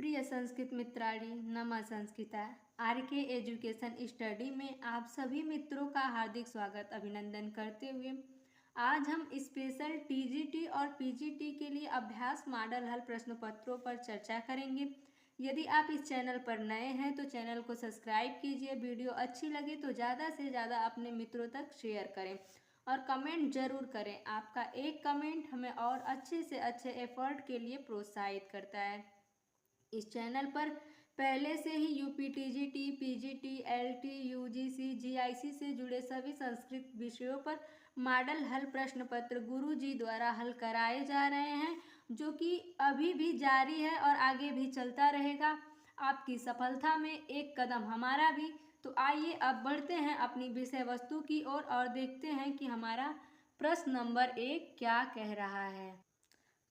प्रिय संस्कृत मित्राणी नमः संस्कृता R K education study में आप सभी मित्रों का हार्दिक स्वागत अभिनंदन करते हुए आज हम स्पेशल टीजीटी और पीजीटी के लिए अभ्यास मॉडल हल प्रश्न पत्रों पर चर्चा करेंगे। यदि आप इस चैनल पर नए हैं तो चैनल को सब्सक्राइब कीजिए। वीडियो अच्छी लगे तो ज़्यादा से ज़्यादा अपने मित्रों तक शेयर करें और कमेंट ज़रूर करें। आपका एक कमेंट हमें और अच्छे से अच्छे एफर्ट के लिए प्रोत्साहित करता है। इस चैनल पर पहले से ही UP TGT, PGT, LT, UGC, GIC से जुड़े सभी संस्कृत विषयों पर मॉडल हल प्रश्न पत्र गुरु जी द्वारा हल कराए जा रहे हैं, जो कि अभी भी जारी है और आगे भी चलता रहेगा। आपकी सफलता में एक कदम हमारा भी। तो आइए अब बढ़ते हैं अपनी विषय वस्तु की ओर और देखते हैं कि हमारा प्रश्न नंबर 1 क्या कह रहा है।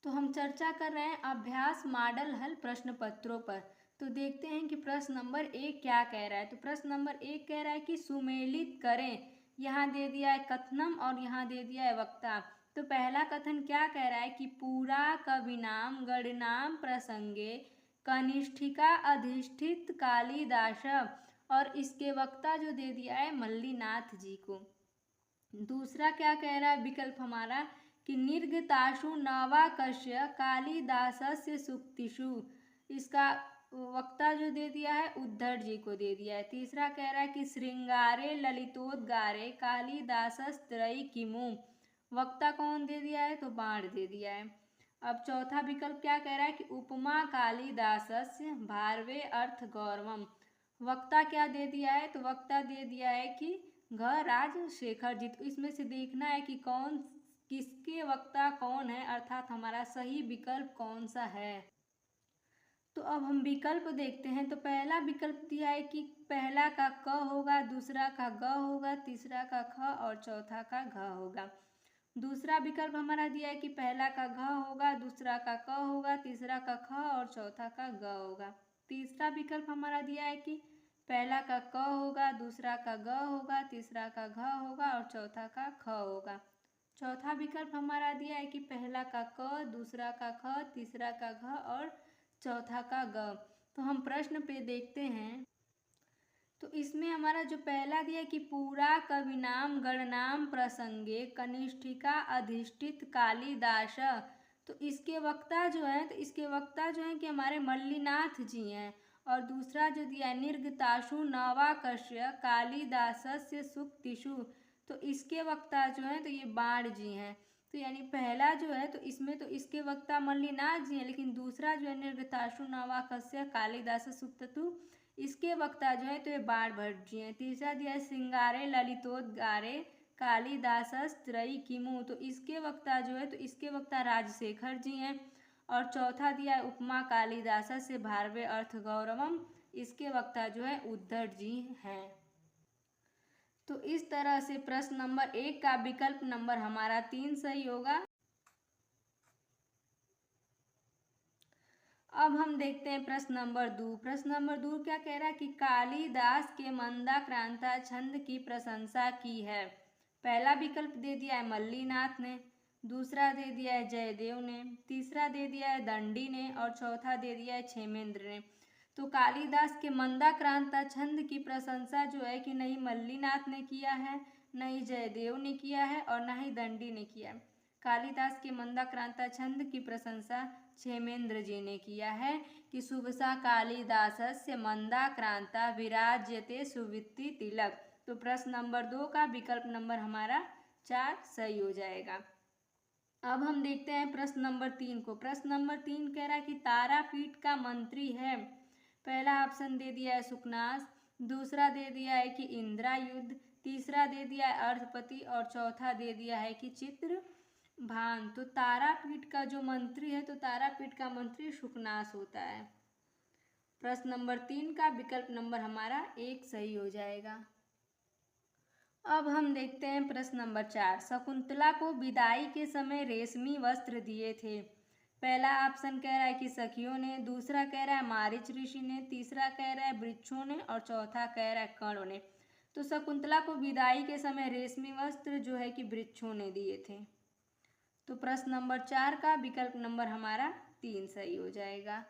तो हम चर्चा कर रहे हैं अभ्यास मॉडल हल प्रश्न पत्रों पर। तो देखते हैं कि प्रश्न नंबर 1 क्या कह रहा है। तो प्रश्न नंबर 1 कह रहा है कि सुमेलित करें। यहाँ दे दिया है कथनम और यहाँ दे दिया है वक्ता। तो पहला कथन क्या कह रहा है कि पूरा कविनाम गणनाम प्रसंगे कनिष्ठिका अधिष्ठित कालिदास, और इसके वक्ता जो दे दिया है मल्लीनाथ जी को। दूसरा क्या कह रहा है विकल्प हमारा कि निर्गताशु नवाकस्य कालिदासस्य सूक्तिषु, इसका वक्ता जो दे दिया है उद्धर जी को दे दिया है। तीसरा कह रहा है कि श्रृंगारे ललितोद्गारे कालिदासस्त्रयी किमु, वक्ता कौन दे दिया है तो बाण दे दिया है। अब चौथा विकल्प क्या कह रहा है कि उपमा कालिदासस्य भारवे अर्थ गौरवम, वक्ता क्या दे दिया है तो वक्ता दे दिया है कि घ राजशेखर जी। तो इसमें से देखना है कि कौन किसके वक्ता कौन है, अर्थात हमारा सही विकल्प कौन सा है। तो अब हम विकल्प देखते हैं। तो पहला विकल्प दिया है कि पहला का क होगा, दूसरा का ग होगा, तीसरा का ख और चौथा का घ होगा। दूसरा विकल्प हमारा दिया है कि पहला का घ होगा, दूसरा का क होगा, तीसरा का ख और चौथा का ग होगा। तीसरा विकल्प हमारा दिया है कि पहला का क होगा, दूसरा का ग होगा, तीसरा का घ होगा और चौथा का ख होगा। चौथा विकल्प हमारा दिया है कि पहला का क, दूसरा का ख, तीसरा का घ और चौथा का ग। तो हम प्रश्न पे देखते हैं। तो इसमें हमारा जो पहला दिया कि पूरा कविनाम गणनाम प्रसंगे कनिष्ठिका अधिष्ठित कालिदास, तो इसके वक्ता जो है कि हमारे मल्लीनाथ जी हैं। और दूसरा जो दिया निर्गताशु नवाकस्य कालिदासस्य सूक्तिषु, तो इसके वक्ता जो है तो ये बाण जी हैं। तो यानी पहला जो है तो इसमें तो इसके वक्ता मल्लीनाथ जी हैं, लेकिन दूसरा जो है निर्गताशु नवाकस्य कालिदास सूक्ततु, इसके वक्ता जो है तो ये बाण भट्ट जी हैं। तीसरा दिया है श्रृंगारे ललितोद्गारे कालिदासस्त्रयी किमु, तो इसके वक्ता जो है तो इसके वक्ता राजशेखर जी हैं। और चौथा दिया है उपमा कालिदास से भारवे अर्थ गौरवम, इसके वक्ता जो है उद्धर जी हैं। तो इस तरह से प्रश्न नंबर 1 का विकल्प नंबर हमारा 3 सही होगा। अब हम देखते हैं प्रश्न नंबर 2। प्रश्न नंबर 2 क्या कह रहा है कि कालिदास के मंदाक्रांता छंद की प्रशंसा की है। पहला विकल्प दे दिया है मल्लीनाथ ने, दूसरा दे दिया है जयदेव ने, तीसरा दे दिया है दंडी ने और चौथा दे दिया है क्षेमेंद्र ने। तो कालिदास के मंदाक्रांता छंद की प्रशंसा जो है कि नहीं मल्लीनाथ ने किया है, न ही जयदेव ने किया है और न ही दंडी ने किया है। कालिदास के मंदाक्रांता छंद की प्रशंसा क्षेमेंद्र जी ने किया है कि शुभसा कालिदासस्य मंदाक्रांता विराज्यते सुवित्ति तिलक। तो प्रश्न नंबर 2 का विकल्प नंबर हमारा 4 सही हो जाएगा। अब हम देखते हैं प्रश्न नंबर 3 को। प्रश्न नंबर 3 कह रहा है कि तारापीठ का मंत्री है। पहला ऑप्शन दे दिया है सुकनास, दूसरा दे दिया है कि इंद्रायुध, तीसरा दे दिया है अर्धपति और चौथा दे दिया है कि चित्रभान। तो तारापीठ का जो मंत्री है तो तारापीठ का मंत्री सुकनास होता है। प्रश्न नंबर 3 का विकल्प नंबर हमारा 1 सही हो जाएगा। अब हम देखते हैं प्रश्न नंबर 4। शकुंतला को विदाई के समय रेशमी वस्त्र दिए थे। पहला ऑप्शन कह रहा है कि सखियों ने, दूसरा कह रहा है मारीच ऋषि ने, तीसरा कह रहा है वृक्षों ने और चौथा कह रहा है कर्ण ने। तो शकुंतला को विदाई के समय रेशमी वस्त्र जो है कि वृक्षों ने दिए थे। तो प्रश्न नंबर 4 का विकल्प नंबर हमारा 3 सही हो जाएगा।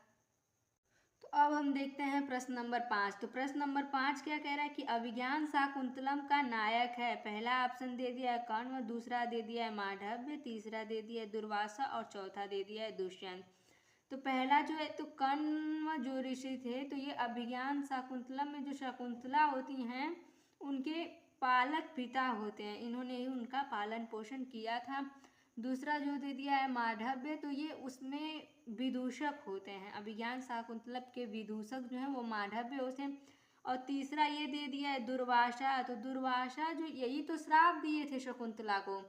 अब हम देखते हैं प्रश्न नंबर 5। तो प्रश्न नंबर 5 क्या कह रहा है कि अभिज्ञान शाकुंतलम का नायक है। पहला ऑप्शन दे दिया है कर्ण, दूसरा दे दिया है मांडव्य, तीसरा दे दिया है दुर्वासा और चौथा दे दिया है दुष्यंत। तो पहला जो है तो कर्ण जो ऋषि थे, तो ये अभिज्ञान शाकुंतलम में जो शकुंतला होती हैं उनके पालक पिता होते हैं, इन्होंने ही उनका पालन पोषण किया था। दूसरा जो दे दिया है मांडव्य, तो ये उसमें विदूषक होते हैं, अभिज्ञान शाकुंतलम के विदूषक जो हैं वो मांडव्य होते हैं। और तीसरा ये दे दिया है दुर्वासा, तो दुर्वासा जो यही तो श्राप दिए थे शकुंतला को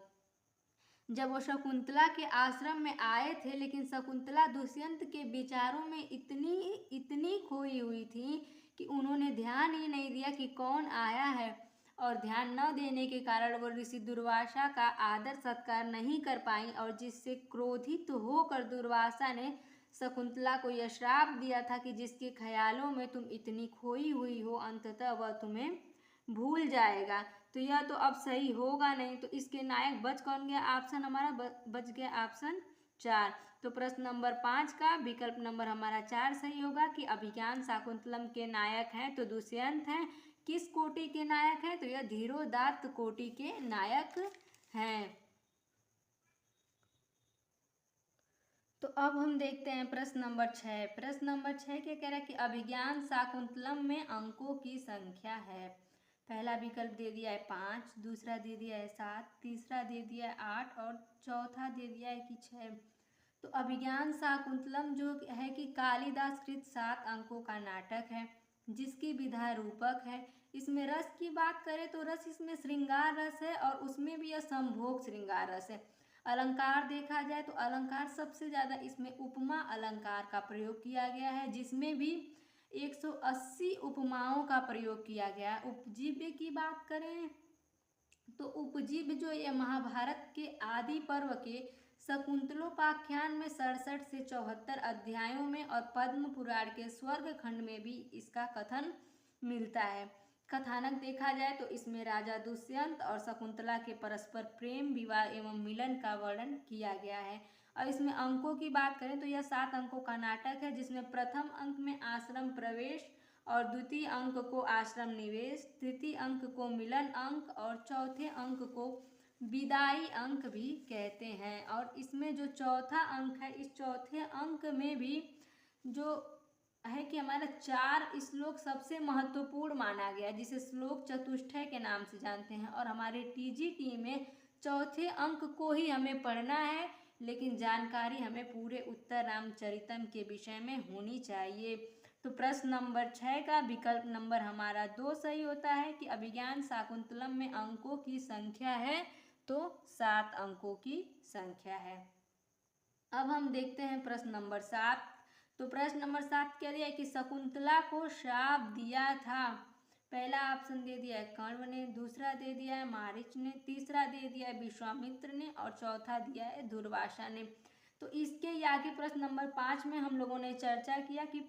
जब वो शकुंतला के आश्रम में आए थे, लेकिन शकुंतला दुष्यंत के विचारों में इतनी इतनी खोई हुई थी कि उन्होंने ध्यान ही नहीं दिया कि कौन आया है, और ध्यान न देने के कारण वो ऋषि दुर्वासा का आदर सत्कार नहीं कर पाई, और जिससे क्रोधित होकर दुर्वासा ने शकुंतला को यह श्राप दिया था कि जिसके ख्यालों में तुम इतनी खोई हुई हो अंततः वह तुम्हें भूल जाएगा। तो यह तो अब सही होगा नहीं, तो इसके नायक बच कौन गया? ऑप्शन हमारा बच गया ऑप्शन 4। तो प्रश्न नंबर 5 का विकल्प नंबर हमारा 4 सही होगा कि अभिज्ञान शाकुंतलम के नायक हैं तो दुष्यंत हैं। किस कोटि के नायक हैं? तो यह धीरोदात्त कोटि के नायक हैं। तो अब हम देखते हैं प्रश्न नंबर 6। प्रश्न नंबर 6 क्या कह रहा है कि अभिज्ञान शाकुंतलम में अंकों की संख्या है। पहला विकल्प दे दिया है 5, दूसरा दे दिया है 7, तीसरा दे दिया है 8 और चौथा दे दिया है कि 6। तो अभिज्ञान शाकुंतलम जो है कि कालिदास कृत 7 अंकों का नाटक है, जिसकी विधा रूपक है। इसमें रस की बात करें तो रस इसमें श्रृंगार रस है, और उसमें भी यह संभोग श्रृंगार रस है। अलंकार देखा जाए तो अलंकार सबसे ज़्यादा इसमें उपमा अलंकार का प्रयोग किया गया है, जिसमें भी 180 उपमाओं का प्रयोग किया गया है। उपजीव्य की बात करें तो उपजीव्य जो ये महाभारत के आदि पर्व के शकुंतलोपाख्यान में 67 से 74 अध्यायों में और पद्म पुराण के स्वर्ग खंड में भी इसका कथन मिलता है। कथानक देखा जाए तो इसमें राजा दुष्यंत और शकुंतला के परस्पर प्रेम, विवाह एवं मिलन का वर्णन किया गया है। और इसमें अंकों की बात करें तो यह 7 अंकों का नाटक है, जिसमें प्रथम अंक में आश्रम प्रवेश और द्वितीय अंक को आश्रम निवेश, तृतीय अंक को मिलन अंक और चौथे अंक को विदाई अंक भी कहते हैं। और इसमें जो चौथा अंक है, इस चौथे अंक में भी जो है कि हमारा 4 श्लोक सबसे महत्वपूर्ण माना गया, जिसे श्लोक चतुष्टय के नाम से जानते हैं। और हमारे टीजीटी में चौथे अंक को ही हमें पढ़ना है, लेकिन जानकारी हमें पूरे उत्तर रामचरितम के विषय में होनी चाहिए। तो प्रश्न नंबर 6 का विकल्प नंबर हमारा 2 सही होता है कि अभिज्ञान शाकुंतलम में अंकों की संख्या है तो 7 अंकों की संख्या है। अब हम देखते हैं प्रश्न नंबर 7। तो प्रश्न नंबर 7 क्या दिया है कि शकुंतला को श्राप दिया था। पहला ऑप्शन दे दिया है कर्ण ने, दूसरा दे दिया है मारीच ने, तीसरा दे दिया है विश्वामित्र ने और चौथा दिया है दुर्वासा ने। तो इसके आगे प्रश्न नंबर 5 में हम लोगों ने चर्चा किया कि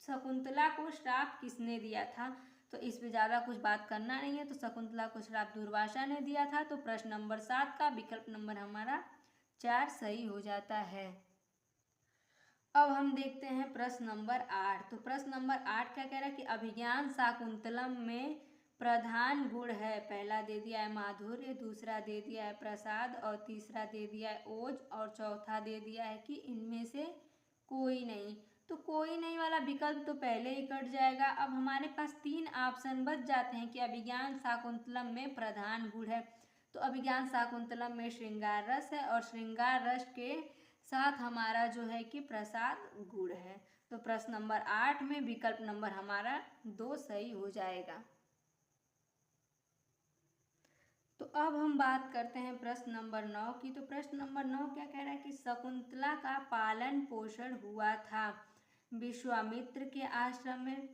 शकुंतला को श्राप किसने दिया था, तो इस पे ज़्यादा कुछ बात करना नहीं है। तो शकुंतला को श्राप दुर्वासा ने दिया था। तो प्रश्न नंबर 7 का विकल्प नंबर हमारा 4 सही हो जाता है। अब हम देखते हैं प्रश्न नंबर 8। तो प्रश्न नंबर 8 क्या कह रहा है कि अभिज्ञान शाकुंतलम में प्रधान गुण है। पहला दे दिया है माधुर्य, दूसरा दे दिया है प्रसाद और तीसरा दे दिया है ओज और चौथा दे दिया है कि इनमें से कोई नहीं। तो कोई नहीं वाला विकल्प तो पहले ही कट जाएगा। अब हमारे पास 3 ऑप्शन बच जाते हैं कि अभिज्ञान शाकुंतलम में प्रधान गुण है। तो अभिज्ञान शाकुंतलम में श्रृंगार रस है, और श्रृंगार रस के साथ हमारा जो है कि प्रसाद गुण है। तो प्रश्न नंबर 8 में विकल्प नंबर हमारा 2 सही हो जाएगा। तो अब हम बात करते हैं प्रश्न नंबर 9 की। तो प्रश्न नंबर 9 क्या कह रहा है कि शकुंतला का पालन पोषण हुआ था विश्वामित्र के आश्रम में,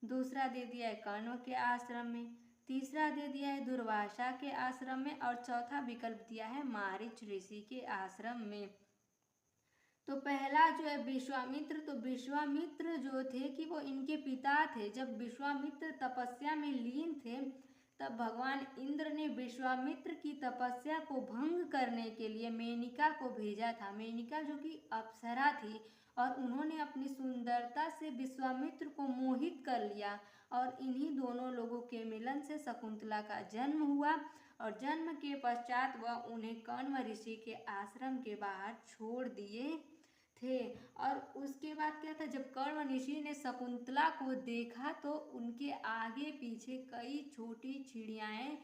दूसरा दे दिया है कर्ण के आश्रम में, तीसरा दे दिया है दुर्वासा के आश्रम में और चौथा विकल्प दिया है मारीच ऋषि के आश्रम में। तो पहला जो है विश्वामित्र, तो विश्वामित्र जो थे कि वो इनके पिता थे। जब विश्वामित्र तपस्या में लीन थे तब भगवान इंद्र ने विश्वामित्र की तपस्या को भंग करने के लिए मेनिका को भेजा था। मेनिका जो कि अप्सरा थी, और उन्होंने अपनी सुंदरता से विश्वामित्र को मोहित कर लिया और इन्हीं दोनों लोगों के मिलन से शकुंतला का जन्म हुआ और जन्म के पश्चात वह उन्हें कण्व ऋषि के आश्रम के बाहर छोड़ दिए थे। और उसके बाद क्या था, जब कण्व ऋषि ने शकुंतला को देखा तो उनके आगे पीछे कई छोटी चिड़ियाएं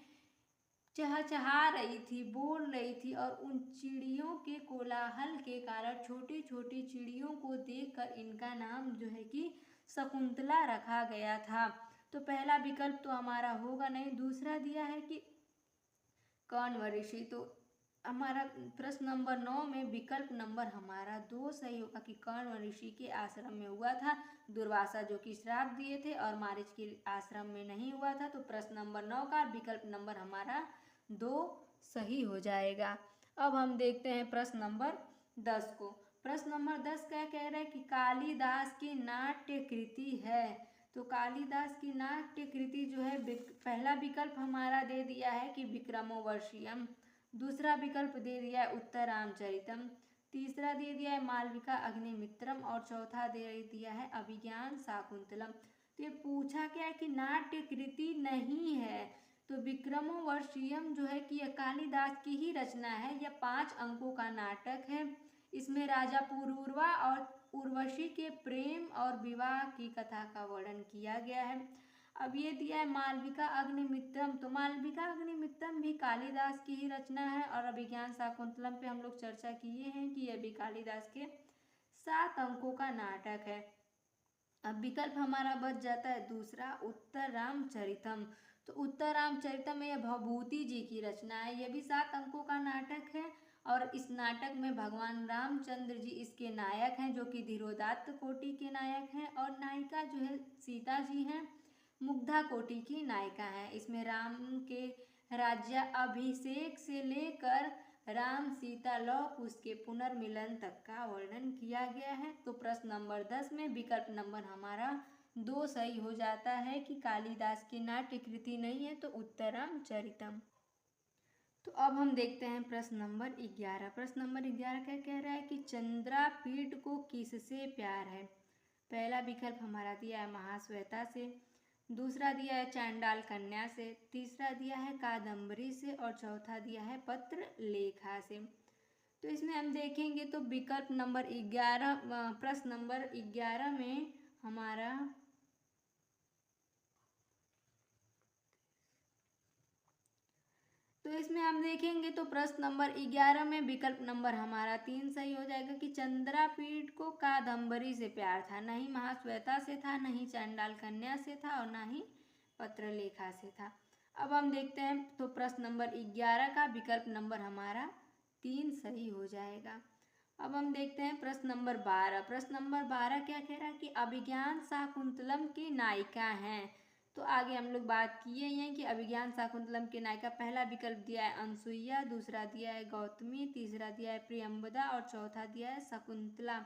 चहचहा रही थी, बोल रही थी और उन चिड़ियों के कोलाहल के कारण छोटी छोटी चिड़ियों को देखकर इनका नाम जो है कि शकुंतला रखा गया था। तो पहला विकल्प तो हमारा होगा नहीं। दूसरा दिया है कि कण्व ऋषि, तो हमारा प्रश्न नंबर 9 में विकल्प नंबर हमारा 2 सही होगा कि कण्व ऋषि के आश्रम में हुआ था। दुर्वासा जो कि श्राप दिए थे और मारीच के आश्रम में नहीं हुआ था। तो प्रश्न नंबर 9 का विकल्प नंबर हमारा 2 सही हो जाएगा। अब हम देखते हैं प्रश्न नंबर 10 को। प्रश्न नंबर 10 क्या कह रहा है कि कालिदास की नाट्य कृति है। तो कालिदास की नाट्य कृति जो है, पहला विकल्प हमारा दे दिया है कि विक्रमोर्वशीयम, दूसरा विकल्प दे दिया है उत्तरामचरितम, तीसरा दे दिया है मालविका अग्निमित्रम और चौथा दे दिया है अभिज्ञान शाकुंतलम। तो ये पूछा क्या है कि नाट्य कृति नहीं है। तो विक्रमोर्वशीयम जो है कि यह कालिदास की ही रचना है। यह 5 अंकों का नाटक है। इसमें राजा पुरूरवा और उर्वशी के प्रेम और विवाह की कथा का वर्णन किया गया है। अब ये दिया है मालविका अग्निमित्रम, तो मालविका अग्निमित्रम भी कालिदास की ही रचना है और अभिज्ञान शाकुंतलम पे हम लोग चर्चा किए हैं कि यह भी कालिदास के 7 अंकों का नाटक है। अब विकल्प हमारा बच जाता है दूसरा उत्तरामचरितम। तो उत्तरामचरितम में यह भवभूति जी की रचना है। यह भी 7 अंकों का नाटक है और इस नाटक में भगवान रामचंद्र जी इसके नायक हैं, जो कि धीरोदात्त कोटि के नायक हैं और नायिका जो है सीता जी हैं, मुग्धा कोटि की नायिका है। इसमें राम के राज्याभिषेक से लेकर राम सीता लौ उसके पुनर्मिलन तक का वर्णन किया गया है। तो प्रश्न नंबर 10 में विकल्प नंबर हमारा 2 सही हो जाता है कि कालिदास की नाट्य कृति नहीं है, तो उत्तरामचरितम। तो अब हम देखते हैं प्रश्न नंबर 11। प्रश्न नंबर 11 क्या कह रहा है कि चंद्रापीठ को किससे प्यार है। पहला विकल्प हमारा दिया है महाश्वेता से, दूसरा दिया है चांडाल कन्या से, तीसरा दिया है कादम्बरी से और चौथा दिया है पत्र लेखा से। तो इसमें हम देखेंगे तो विकल्प नंबर 11, प्रश्न नंबर 11 में हमारा तो इसमें हम देखेंगे तो प्रश्न नंबर 11 में विकल्प नंबर हमारा 3 सही हो जाएगा कि चंद्रापीठ को कादम्बरी से प्यार था, नहीं महाश्वेता से था, नहीं चांडाल कन्या से था और ना ही पत्रलेखा से था। अब हम देखते हैं तो प्रश्न नंबर 11 का विकल्प नंबर हमारा 3 सही हो जाएगा। अब हम देखते हैं प्रश्न नंबर 12। प्रश्न नंबर 12 क्या कह रहा है कि अभिज्ञान शाकुंतलम की नायिका हैं। तो आगे हम लोग बात किए हैं कि अभिज्ञान शाकुंतलम के नायिका, पहला विकल्प दिया है अनसुईया, दूसरा दिया है गौतमी, तीसरा दिया है प्रियंवदा और चौथा दिया है शकुंतला।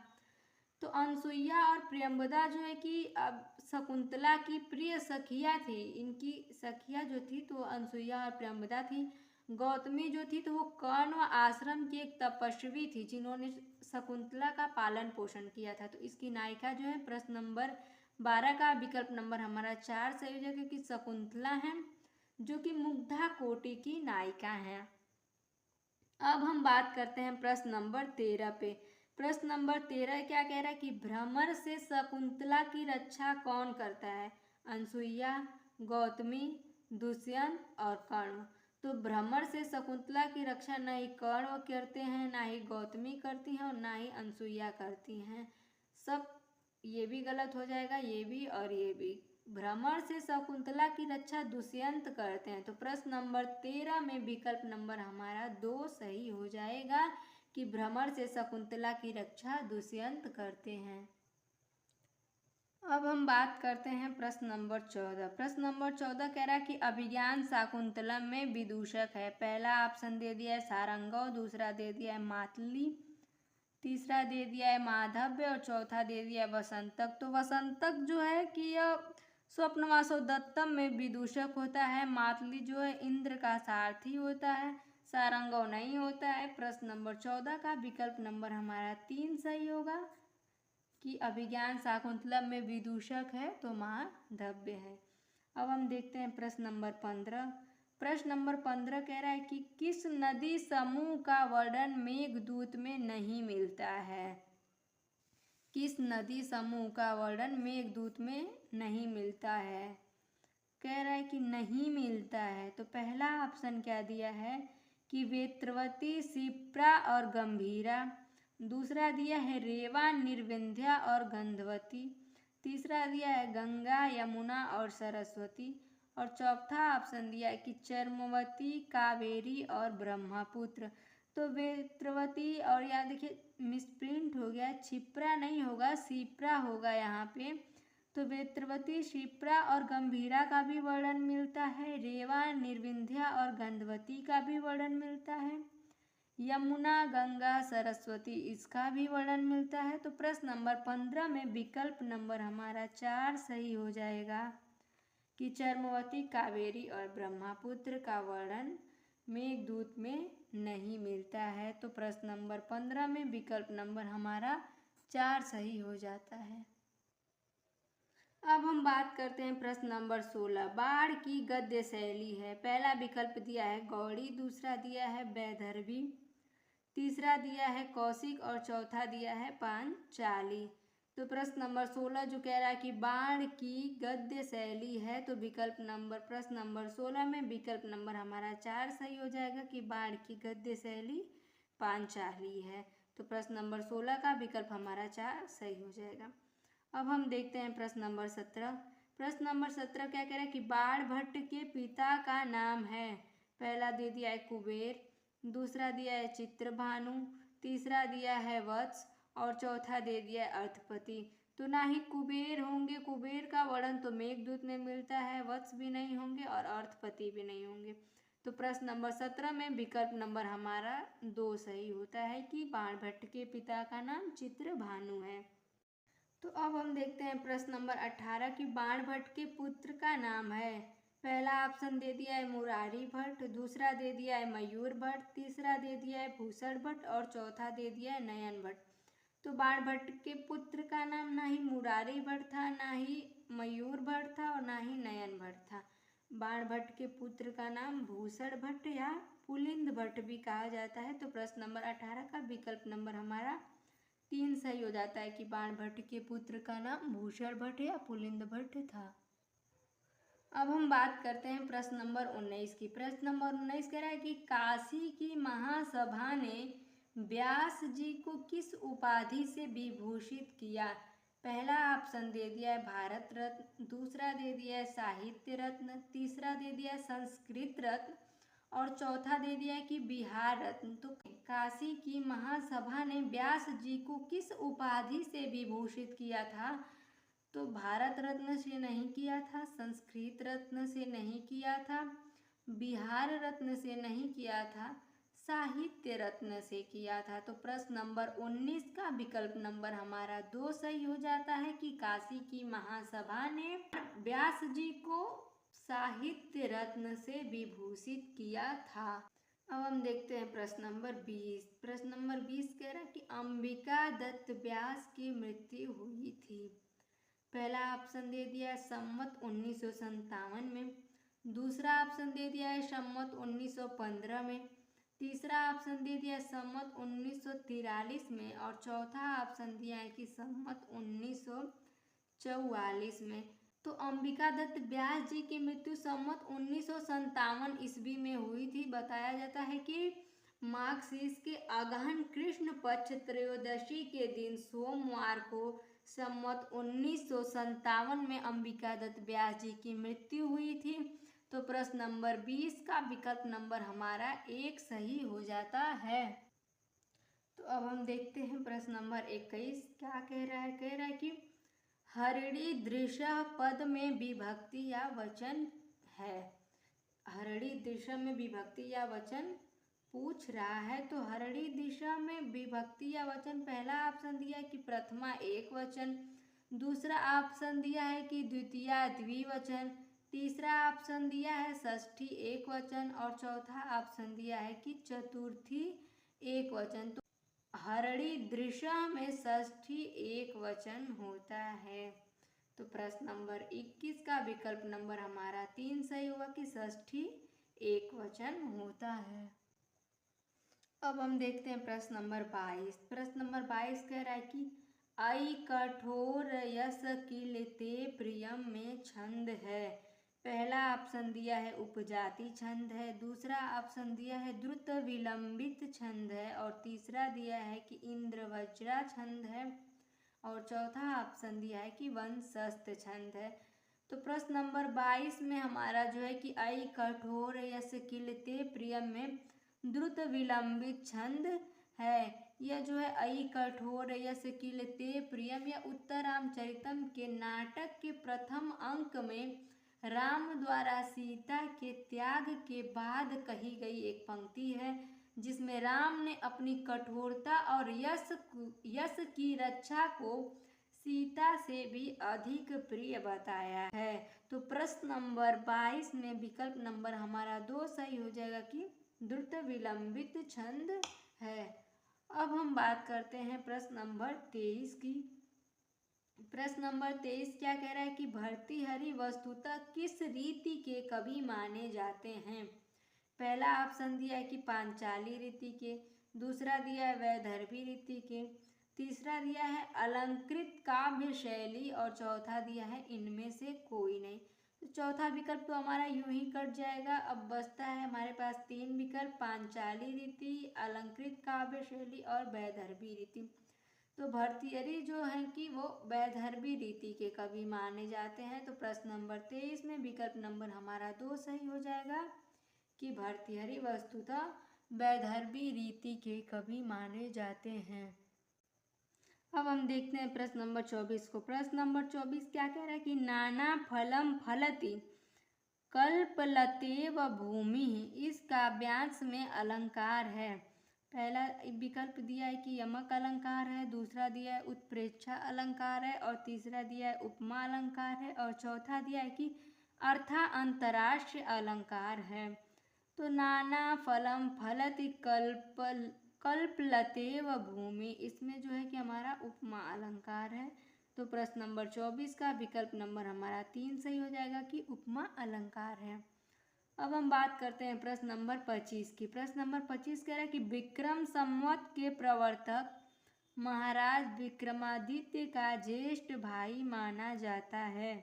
तो अनसुईया और प्रियंवदा जो है कि अब शकुंतला की प्रिय सखिया थी। इनकी सखिया जो थी तो अनसुईया और प्रियंवदा थी। गौतमी जो थी तो वो कण्व आश्रम की एक तपस्वी थी, जिन्होंने शकुंतला का पालन पोषण किया था। तो इसकी नायिका जो है प्रश्न नंबर 12 का विकल्प नंबर हमारा 4 सही हो जाएगा क्योंकि शकुंतला है, जो कि मुग्धा कोटि की नायिका है। अब हम बात करते हैं प्रश्न नंबर 13 पे। प्रश्न नंबर 13 क्या कह रहा है कि भ्रमर से शकुंतला की रक्षा कौन करता है। अनसुईया, गौतमी, दुष्यंत और कर्ण। तो भ्रमर से शकुंतला की रक्षा ना ही कर्ण करते हैं, ना ही गौतमी करती हैं और ना ही अनसुईया करती हैं। सब ये भी गलत हो जाएगा, ये भी और ये भी। भ्रमर से शकुंतला की रक्षा दुष्यंत करते हैं। तो प्रश्न नंबर 13 में विकल्प नंबर हमारा 2 सही हो जाएगा कि भ्रमर से शकुंतला की रक्षा दुष्यंत करते हैं। अब हम बात करते हैं प्रश्न नंबर 14। प्रश्न नंबर 14 कह रहा है कि अभिज्ञान शाकुंतलम में विदूषक है। पहला ऑप्शन दे दिया है सारंगव, दूसरा दे दिया है मातली, तीसरा दे दिया है माधव्य और चौथा दे दिया है वसंतक। तो वसंतक जो है कि यह स्वप्नवासोदत्तम में विदूषक होता है, मातली जो है इंद्र का सारथी होता है, सारंगव नहीं होता है। प्रश्न नंबर 14 का विकल्प नंबर हमारा 3 सही होगा कि अभिज्ञान शाकुंतलम में विदूषक है तो माधव्य है। अब हम देखते हैं प्रश्न नंबर 15। प्रश्न नंबर 15 कह रहा है कि किस नदी समूह का वर्णन मेघदूत में नहीं मिलता है। किस नदी समूह का वर्णन मेघदूत में नहीं मिलता है। कह रहा है कि नहीं मिलता है, तो पहला ऑप्शन क्या दिया है कि वेत्रवती, शिप्रा और गंभीरा। दूसरा दिया है रेवा, निर्विंध्या और गंधवती। तीसरा दिया है गंगा, यमुना और सरस्वती। और चौथा ऑप्शन दिया है कि चर्मवती, कावेरी और ब्रह्मपुत्र। तो वेत्रवती और यहाँ देखिए मिसप्रिंट हो गया, क्षिप्रा नहीं होगा, शिप्रा होगा यहाँ पे। तो वेत्रवती, शिप्रा और गंभीरा का भी वर्णन मिलता है। रेवा, निर्विंध्या और गंधवती का भी वर्णन मिलता है। यमुना, गंगा, सरस्वती इसका भी वर्णन मिलता है। तो प्रश्न नंबर 15 में विकल्प नंबर हमारा 4 सही हो जाएगा कि चर्मवती, कावेरी और ब्रह्मपुत्र का वर्णन मेघदूत में नहीं मिलता है। तो प्रश्न नंबर 15 में विकल्प नंबर हमारा 4 सही हो जाता है। अब हम बात करते हैं प्रश्न नंबर 16। बाढ़ की गद्य शैली है। पहला विकल्प दिया है गौड़ी, दूसरा दिया है वैदर्भी, तीसरा दिया है कौशिक और चौथा दिया है पांचाली। तो प्रश्न नंबर 16 जो कह रहा है कि बाढ़ की गद्य शैली है, तो विकल्प नंबर प्रश्न नंबर 16 में विकल्प नंबर हमारा 4 सही हो जाएगा कि बाढ़ की गद्य शैली पांचाली है। तो प्रश्न नंबर 16 का विकल्प हमारा 4 सही हो जाएगा। अब हम देखते हैं प्रश्न नंबर 17। प्रश्न नंबर 17 क्या कह रहा है कि बाणभट्ट के पिता का नाम है। पहला दे दिया है कुबेर, दूसरा दिया है चित्रभानु, तीसरा दिया है वत्स और चौथा दे दिया है अर्थपति। तो ना ही कुबेर होंगे, कुबेर का वर्णन तो मेघदूत में मिलता है, वत्स भी नहीं होंगे और अर्थपति भी नहीं होंगे। तो प्रश्न नंबर 17 में विकल्प नंबर हमारा 2 सही होता है कि बाणभट्ट के पिता का नाम चित्रभानु है। तो अब हम देखते हैं प्रश्न नंबर 18 कि बाणभट्ट के पुत्र का नाम है। पहला ऑप्शन दे दिया है मुरारी भट्ट, दूसरा दे दिया है मयूर भट्ट, तीसरा दे दिया है भूषण भट्ट और चौथा दे दिया है नयन भट्ट। तो बाणभट्ट के पुत्र का नाम ना ही मुरारी भट्ट था, ना ही मयूर भट्ट था और ना ही नयन भट्ट था। बाणभट्ट के पुत्र का नाम भूषण भट्ट या पुलिंद भट्ट भी कहा जाता है। तो प्रश्न नंबर 18 का विकल्प नंबर हमारा 3 सही हो जाता है कि बाणभट्ट के पुत्र का नाम भूषण भट्ट या पुलिंद भट्ट था। अब हम बात करते हैं प्रश्न नंबर 19 की। प्रश्न नंबर 19 कह रहा है कि काशी की महासभा ने व्यास जी को किस उपाधि से विभूषित किया। पहला ऑप्शन दे दिया है भारत रत्न, दूसरा दे दिया है साहित्य रत्न, तीसरा दे दिया है संस्कृत रत्न और चौथा दे दिया है कि बिहार रत्न। तो काशी की महासभा ने व्यास जी को किस उपाधि से विभूषित किया था। तो भारत रत्न से नहीं किया था, संस्कृत रत्न से नहीं किया था, बिहार रत्न से नहीं किया था, साहित्य रत्न से किया था। तो प्रश्न नंबर 19 का विकल्प नंबर हमारा 2 सही हो जाता है कि काशी की महासभा ने व्यास जी को साहित्य रत्न से विभूषित किया था। अब हम देखते हैं प्रश्न नंबर 20। प्रश्न नंबर 20 कह रहा है कि अंबिका दत्त व्यास की मृत्यु हुई थी। पहला ऑप्शन दे दिया है संवत 1957 में, दूसरा ऑप्शन दे दिया है संवत 1915 में, तीसरा ऑप्शन दे दिया है संवत 1943 में और चौथा ऑप्शन दिया है कि संवत 1944 में। तो अंबिका दत्त व्यास जी की मृत्यु संवत 1957 ईस्वी में हुई थी। बताया जाता है कि मार्गशीर्ष के अगहन कृष्ण पक्ष त्रयोदशी के दिन सोमवार को संवत 1957 में अंबिका दत्त व्यास जी की मृत्यु हुई थी। तो प्रश्न नंबर 20 का विकल्प नंबर हमारा 1 सही हो जाता है। तो अब हम देखते हैं प्रश्न नंबर 21 क्या कह रहा है। कह रहा है कि हरिणी दृश्य पद में विभक्ति या वचन है। हरिणी दृश्य में विभक्ति या वचन पूछ रहा है। तो हरिणी दिशा में विभक्ति या वचन पहला ऑप्शन दिया है कि प्रथमा एक वचन, दूसरा ऑप्शन दिया है कि द्वितीया द्विवचन, तीसरा ऑप्शन दिया है षष्ठी एक वचन और चौथा ऑप्शन दिया है कि चतुर्थी एक वचन। हरणी दृशा में षष्ठी एक वचन होता है। तो प्रश्न नंबर 21 का विकल्प नंबर हमारा 3 सही होगा कि षष्ठी एक वचन होता है। अब हम देखते हैं प्रश्न नंबर 22। प्रश्न नंबर 22 कह रहा है कि आई कठोर यस किलते प्रियम में छंद है। पहला ऑप्शन दिया है उपजाति छंद है, दूसरा ऑप्शन दिया है द्रुत विलंबित छंद है और तीसरा दिया है कि इंद्रवज्रा छंद है और चौथा ऑप्शन दिया है कि वंशस्थ छंद है। तो प्रश्न नंबर 22 में हमारा जो है कि आई कठोर यस किलते प्रियम में द्रुत विलंबित छंद है। यह जो है आई कठोर यस किलते प्रियम या उत्तरामचरितम के नाटक के प्रथम अंक में राम द्वारा सीता के त्याग के बाद कही गई एक पंक्ति है, जिसमें राम ने अपनी कठोरता और यश की रक्षा को सीता से भी अधिक प्रिय बताया है। तो प्रश्न नंबर 22 में विकल्प नंबर हमारा 2 सही हो जाएगा कि द्रुत विलंबित छंद है। अब हम बात करते हैं प्रश्न नंबर 23 की। प्रश्न नंबर 23 क्या कह रहा है कि भर्तृहरि वस्तुतः किस रीति के कवि माने जाते हैं। पहला ऑप्शन दिया है कि पांचाली रीति के, दूसरा दिया है वैदर्भी रीति के, तीसरा दिया है अलंकृत काव्य शैली और चौथा दिया है इनमें से कोई नहीं। तो चौथा विकल्प तो हमारा यूं ही कट जाएगा। अब बचता है हमारे पास 3 विकल्प, पांचाली रीति, अलंकृत काव्य शैली और वैदर्भी रीति। तो भर्तृहरि जो है कि वो वैदर्भी रीति के कवि माने जाते हैं। तो प्रश्न नंबर 23 में विकल्प नंबर हमारा 2 सही हो जाएगा कि भर्तृहरि वस्तुतः वैदर्भी रीति के कवि माने जाते हैं। अब हम देखते हैं प्रश्न नंबर 24 को। प्रश्न नंबर 24 क्या कह रहा है कि नाना फलम फलति कल्पलतेव भूमि इस काव्यांश में अलंकार है। पहला विकल्प दिया है कि यमक अलंकार है, दूसरा दिया है उत्प्रेक्षा अलंकार है और तीसरा दिया है उपमा अलंकार है और चौथा दिया है कि अर्था अंतराष्ट्रीय अलंकार है। तो नाना फलम फलति कल्पलतेव भूमि इसमें जो है कि हमारा उपमा अलंकार है। तो प्रश्न नंबर 24 का विकल्प नंबर हमारा 3 सही हो जाएगा कि उपमा अलंकार है। अब हम बात करते हैं प्रश्न नंबर 25 की। प्रश्न नंबर 25 कह रहा है कि विक्रम संवत के प्रवर्तक महाराज विक्रमादित्य का ज्येष्ठ भाई माना जाता है।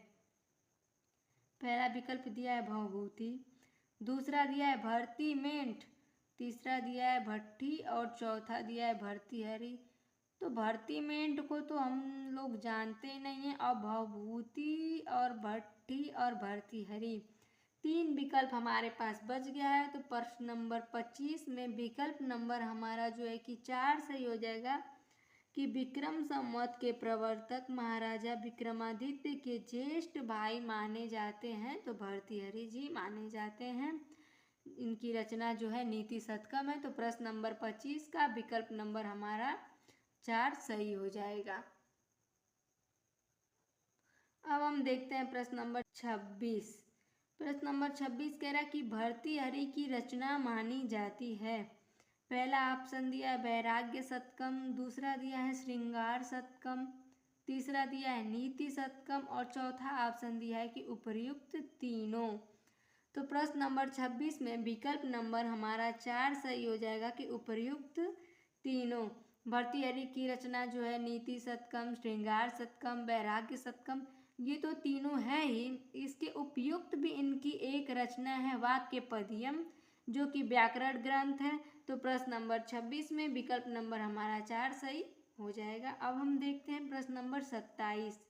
पहला विकल्प दिया है भवभूति, दूसरा दिया है भर्तृमेंठ, तीसरा दिया है भट्टी और चौथा दिया है भर्तृहरि। तो भर्तृमेंठ को तो हम लोग जानते ही नहीं हैं और भवभूति और भट्टी और भर्तृहरि 3 विकल्प हमारे पास बच गया है। तो प्रश्न नंबर 25 में विकल्प नंबर हमारा जो है कि 4 सही हो जाएगा कि विक्रम संवत के प्रवर्तक महाराजा विक्रमादित्य के ज्येष्ठ भाई माने जाते हैं। तो भर्तृहरि जी माने जाते हैं। इनकी रचना जो है नीति शतकम है। तो प्रश्न नंबर 25 का विकल्प नंबर हमारा 4 सही हो जाएगा। अब हम देखते हैं प्रश्न नंबर 26। प्रश्न नंबर 26 कह रहा है कि भर्तृहरि की रचना मानी जाती है। पहला ऑप्शन दिया है वैराग्य शतकम, दूसरा दिया है श्रृंगार शतकम, तीसरा दिया है नीति शतकम और चौथा ऑप्शन दिया है कि उपर्युक्त तीनों। तो प्रश्न नंबर 26 में विकल्प नंबर हमारा 4 सही हो जाएगा कि उपर्युक्त तीनों। भर्तृहरि की रचना जो है नीति शतकम, श्रृंगार शतकम, वैराग्य शतकम ये तो तीनों है ही, इसके उपयुक्त भी इनकी एक रचना है वाक्य पदियम जो कि व्याकरण ग्रंथ है। तो प्रश्न नंबर 26 में विकल्प नंबर हमारा 4 सही हो जाएगा। अब हम देखते हैं प्रश्न नंबर 27।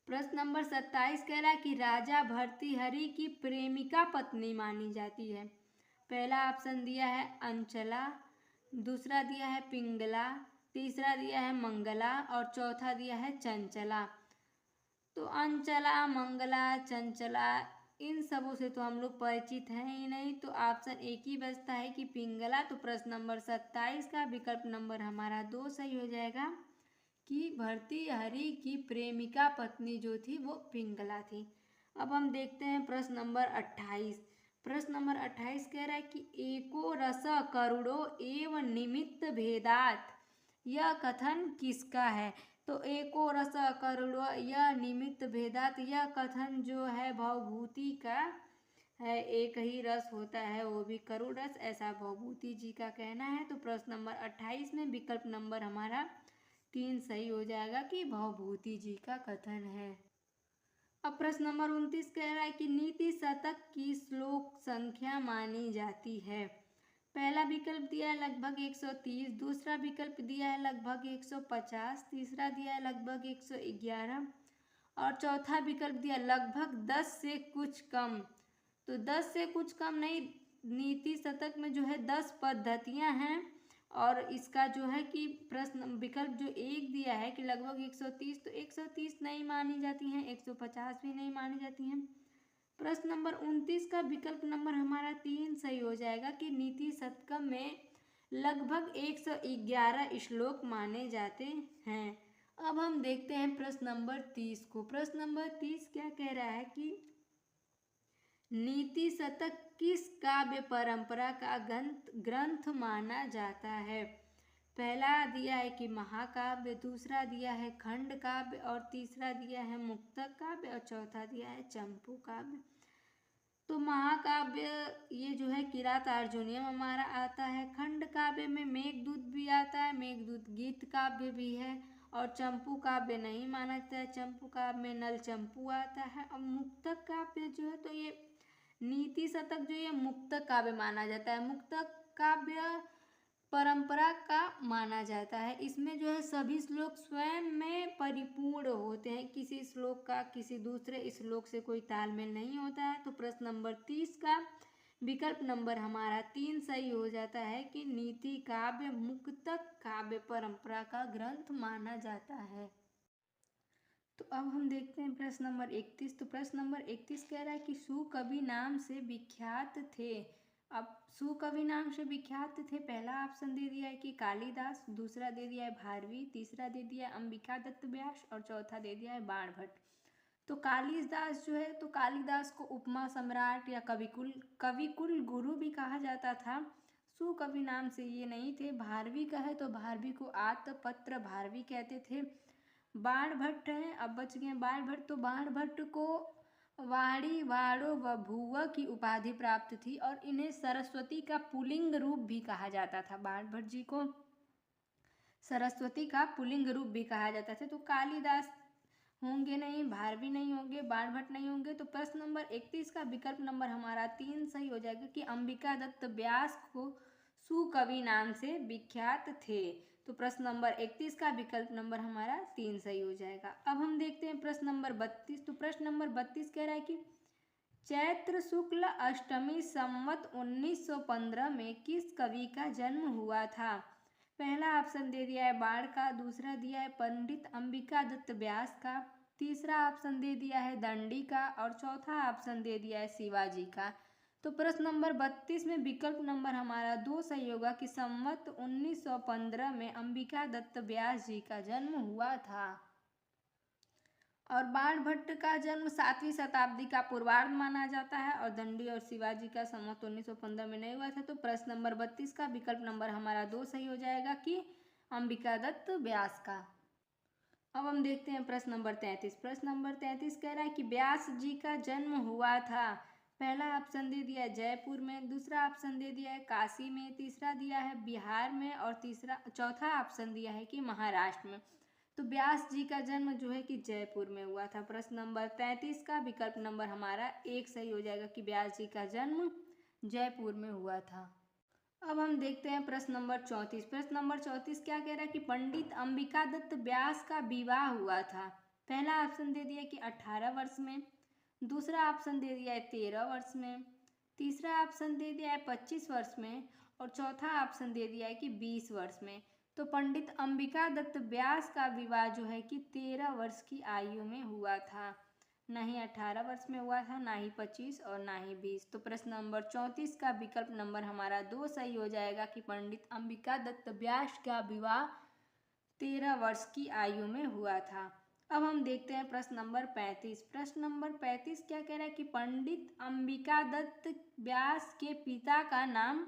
प्रश्न नंबर 27 कह रहा है कि राजा भर्तृहरि की प्रेमिका पत्नी मानी जाती है। पहला ऑप्शन दिया है अंचला, दूसरा दिया है पिंगला, तीसरा दिया है मंगला और चौथा दिया है चंचला। तो अंचला, मंगला, चंचला इन सबों से तो हम लोग परिचित हैं ही नहीं। तो ऑप्शन एक ही बचता है कि पिंगला। तो प्रश्न नंबर 27 का विकल्प नंबर हमारा 2 सही हो जाएगा कि भर्तृहरि की प्रेमिका पत्नी जो थी वो पिंगला थी। अब हम देखते हैं प्रश्न नंबर 28। प्रश्न नंबर 28 कह रहा है कि एको रस करुणो एव निमित्त भेदात, यह कथन किसका है? तो एको रस करुणो यह निमित्त भेदात, यह कथन जो है भवभूति का है। एक ही रस होता है, वो भी करुण रस, ऐसा भवभूति जी का कहना है। तो प्रश्न नंबर 28 में विकल्प नंबर हमारा 3 सही हो जाएगा कि भवभूति जी का कथन है। अब प्रश्न नंबर 29 कह रहा है कि नीति शतक की श्लोक संख्या मानी जाती है। पहला विकल्प दिया है लगभग 130, दूसरा विकल्प दिया है लगभग 150, तीसरा दिया है लगभग 111 और चौथा विकल्प दिया लगभग 10 से कुछ कम। तो 10 से कुछ कम नहीं, नीति शतक में जो है 10 पद्धतियां हैं और इसका जो है कि प्रश्न विकल्प जो एक दिया है कि लगभग 130, तो 130 नहीं मानी जाती हैं, 150 भी नहीं मानी जाती हैं। प्रश्न नंबर 29 का विकल्प नंबर हमारा 3 सही हो जाएगा कि नीति शतक में लगभग 111 श्लोक माने जाते हैं। अब हम देखते हैं प्रश्न नंबर 30 को। प्रश्न नंबर 30 क्या कह रहा है कि नीति शतक किस काव्य परंपरा का ग्रंथ माना जाता है? पहला दिया है कि महाकाव्य, दूसरा दिया है खंड काव्य और तीसरा दिया है मुक्तक काव्य और चौथा दिया है चंपू काव्य। तो महाकाव्य ये जो है किरात अर्जुनीयम हमारा आता है, खंड काव्य में मेघदूत भी आता है, मेघदूत गीत काव्य भी है और चंपू काव्य नहीं माना जाता है, चंपू काव्य में नल चंपू आता है। और मुक्तक काव्य जो है तो ये नीति शतक जो ये मुक्तक काव्य माना जाता है, मुक्तक काव्य परंपरा का माना जाता है। इसमें जो है सभी श्लोक स्वयं में परिपूर्ण होते हैं, किसी श्लोक का किसी दूसरे श्लोक से कोई तालमेल नहीं होता है। तो प्रश्न नंबर 30 का विकल्प नंबर हमारा 3 सही हो जाता है कि नीति काव्य मुक्तक काव्य परंपरा का ग्रंथ माना जाता है। तो अब हम देखते हैं प्रश्न नंबर 31। तो प्रश्न नंबर 31 कह रहा है कि सुकवि नाम से विख्यात थे। अब सुकवि नाम से विख्यात थे, पहला ऑप्शन दे दिया है कि कालिदास, दूसरा दे दिया है भारवी, तीसरा दे दिया है अंबिका दत्त व्यास और चौथा दे दिया है बाणभट्ट। तो कालिदास जो है तो कालिदास को उपमा सम्राट या कविकुल गुरु भी कहा जाता था। सुकवि नाम से ये नहीं थे। भारवी का है तो भारवी को आत्मपत्र भारवी कहते थे। बाणभट्ट हैं, अब बच गए बाणभट्ट, तो बाणभट्ट को वाणी वाणो व भुव की उपाधि प्राप्त थी और इन्हें सरस्वती का पुल्लिंग रूप भी कहा जाता था। बाणभट्ट जी को सरस्वती का पुल्लिंग रूप भी कहा जाता था। तो कालिदास होंगे नहीं, भारवी नहीं होंगे, बाणभट्ट नहीं होंगे। तो प्रश्न नंबर 31 का विकल्प नंबर हमारा 3 सही हो जाएगा कि अंबिका दत्त व्यास को सुकवि नाम से विख्यात थे। तो प्रश्न नंबर 31 का विकल्प नंबर हमारा 3 सही हो जाएगा। अब हम देखते हैं प्रश्न नंबर 32। तो प्रश्न नंबर 32 कह रहा है कि चैत्र शुक्ल अष्टमी संवत 1915 में किस कवि का जन्म हुआ था? पहला ऑप्शन दे दिया है बाण का, दूसरा दिया है पंडित अंबिका दत्त व्यास का, तीसरा ऑप्शन दे दिया है दंडी का और चौथा ऑप्शन दे दिया है शिवाजी का। तो प्रश्न नंबर 32 में विकल्प नंबर हमारा 2 सही होगा कि संवत 1915 में अंबिका दत्त व्यास जी का जन्म हुआ था। और बाणभट्ट का जन्म 7वीं शताब्दी का पूर्वार्ध माना जाता है और दंडी और शिवाजी का संवत 1915 में नहीं हुआ था। तो प्रश्न नंबर 32 का विकल्प नंबर हमारा 2 सही हो जाएगा कि अंबिका दत्त व्यास का। अब हम देखते हैं प्रश्न नंबर 33। प्रश्न नंबर 33 कह रहा है कि व्यास जी का जन्म हुआ था। पहला ऑप्शन दे दिया है जयपुर में, दूसरा ऑप्शन दे दिया है काशी में, तीसरा दिया है बिहार में और चौथा ऑप्शन दिया है कि महाराष्ट्र में। तो व्यास जी का जन्म जो है कि जयपुर में हुआ था। प्रश्न नंबर 33 का विकल्प नंबर हमारा 1 सही हो जाएगा कि व्यास जी का जन्म जयपुर में हुआ था। अब हम देखते हैं प्रश्न नंबर 34। प्रश्न नंबर 34 क्या कह रहा है कि पंडित अंबिका दत्त व्यास का विवाह हुआ था। पहला ऑप्शन दे दिया कि 18 वर्ष में, दूसरा ऑप्शन दे दिया है 13 वर्ष में, तीसरा ऑप्शन दे दिया है 25 वर्ष में और चौथा ऑप्शन दे दिया है कि 20 वर्ष में। तो पंडित अंबिका दत्त व्यास का विवाह जो है कि 13 वर्ष की आयु में हुआ था, ना ही 18 वर्ष में हुआ था, ना ही 25 और ना ही 20। तो प्रश्न नंबर 34 का विकल्प नंबर हमारा 2 सही हो जाएगा कि पंडित अंबिका दत्त व्यास का विवाह 13 वर्ष की आयु में हुआ था। अब हम देखते हैं प्रश्न नंबर 35। प्रश्न नंबर 35 क्या कह रहा है कि पंडित अंबिका दत्त व्यास के पिता का नाम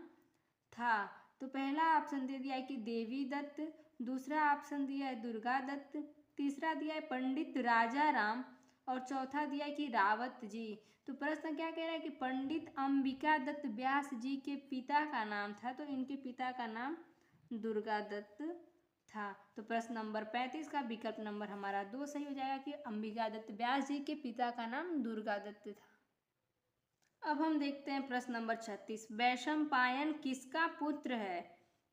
था। तो पहला ऑप्शन दे दिया है कि देवी दत्त, दूसरा ऑप्शन दिया है दुर्गा दत्त, तीसरा दिया है पंडित राजा राम और चौथा दिया है कि रावत जी। तो प्रश्न क्या कह रहा है कि पंडित अंबिका दत्त व्यास जी के पिता का नाम था, तो इनके पिता का नाम दुर्गा दत्त था। तो प्रश्न नंबर 35 का विकल्प नंबर हमारा 2 सही हो जाएगा कि अंबिका दत्त व्यास जी के पिता का नाम दुर्गा दत्त था। अब हम देखते हैं प्रश्न नंबर 36। वैशंपायन किसका पुत्र है?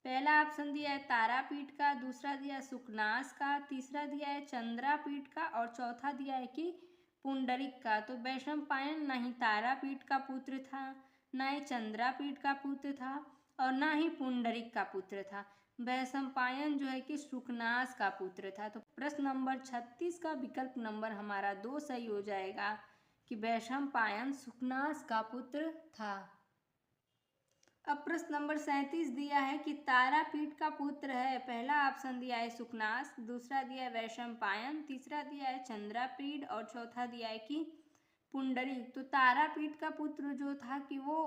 पहला ऑप्शन दिया है तारापीठ का, दूसरा दिया है सुकनास का, तीसरा दिया है चंद्रापीठ का और चौथा दिया है कि पुंडरिक का। तो वैशंपायन ना ही तारापीठ का पुत्र था, ना ही चंद्रापीठ का पुत्र था और ना ही पुंडरिक का पुत्र था। वैशंपायन जो है कि सुकनास का पुत्र था। तो प्रश्न नंबर 36 का विकल्प नंबर हमारा 2 सही हो जाएगा कि वैशंपायन सुकनास का पुत्र था। अब प्रश्न नंबर 37 दिया है कि तारापीठ का पुत्र है। पहला ऑप्शन दिया है सुकनास, दूसरा दिया है वैशंपायन, तीसरा दिया है चंद्रापीठ और चौथा दिया है कि पुंडरीक। तो तारापीठ का पुत्र जो था कि वो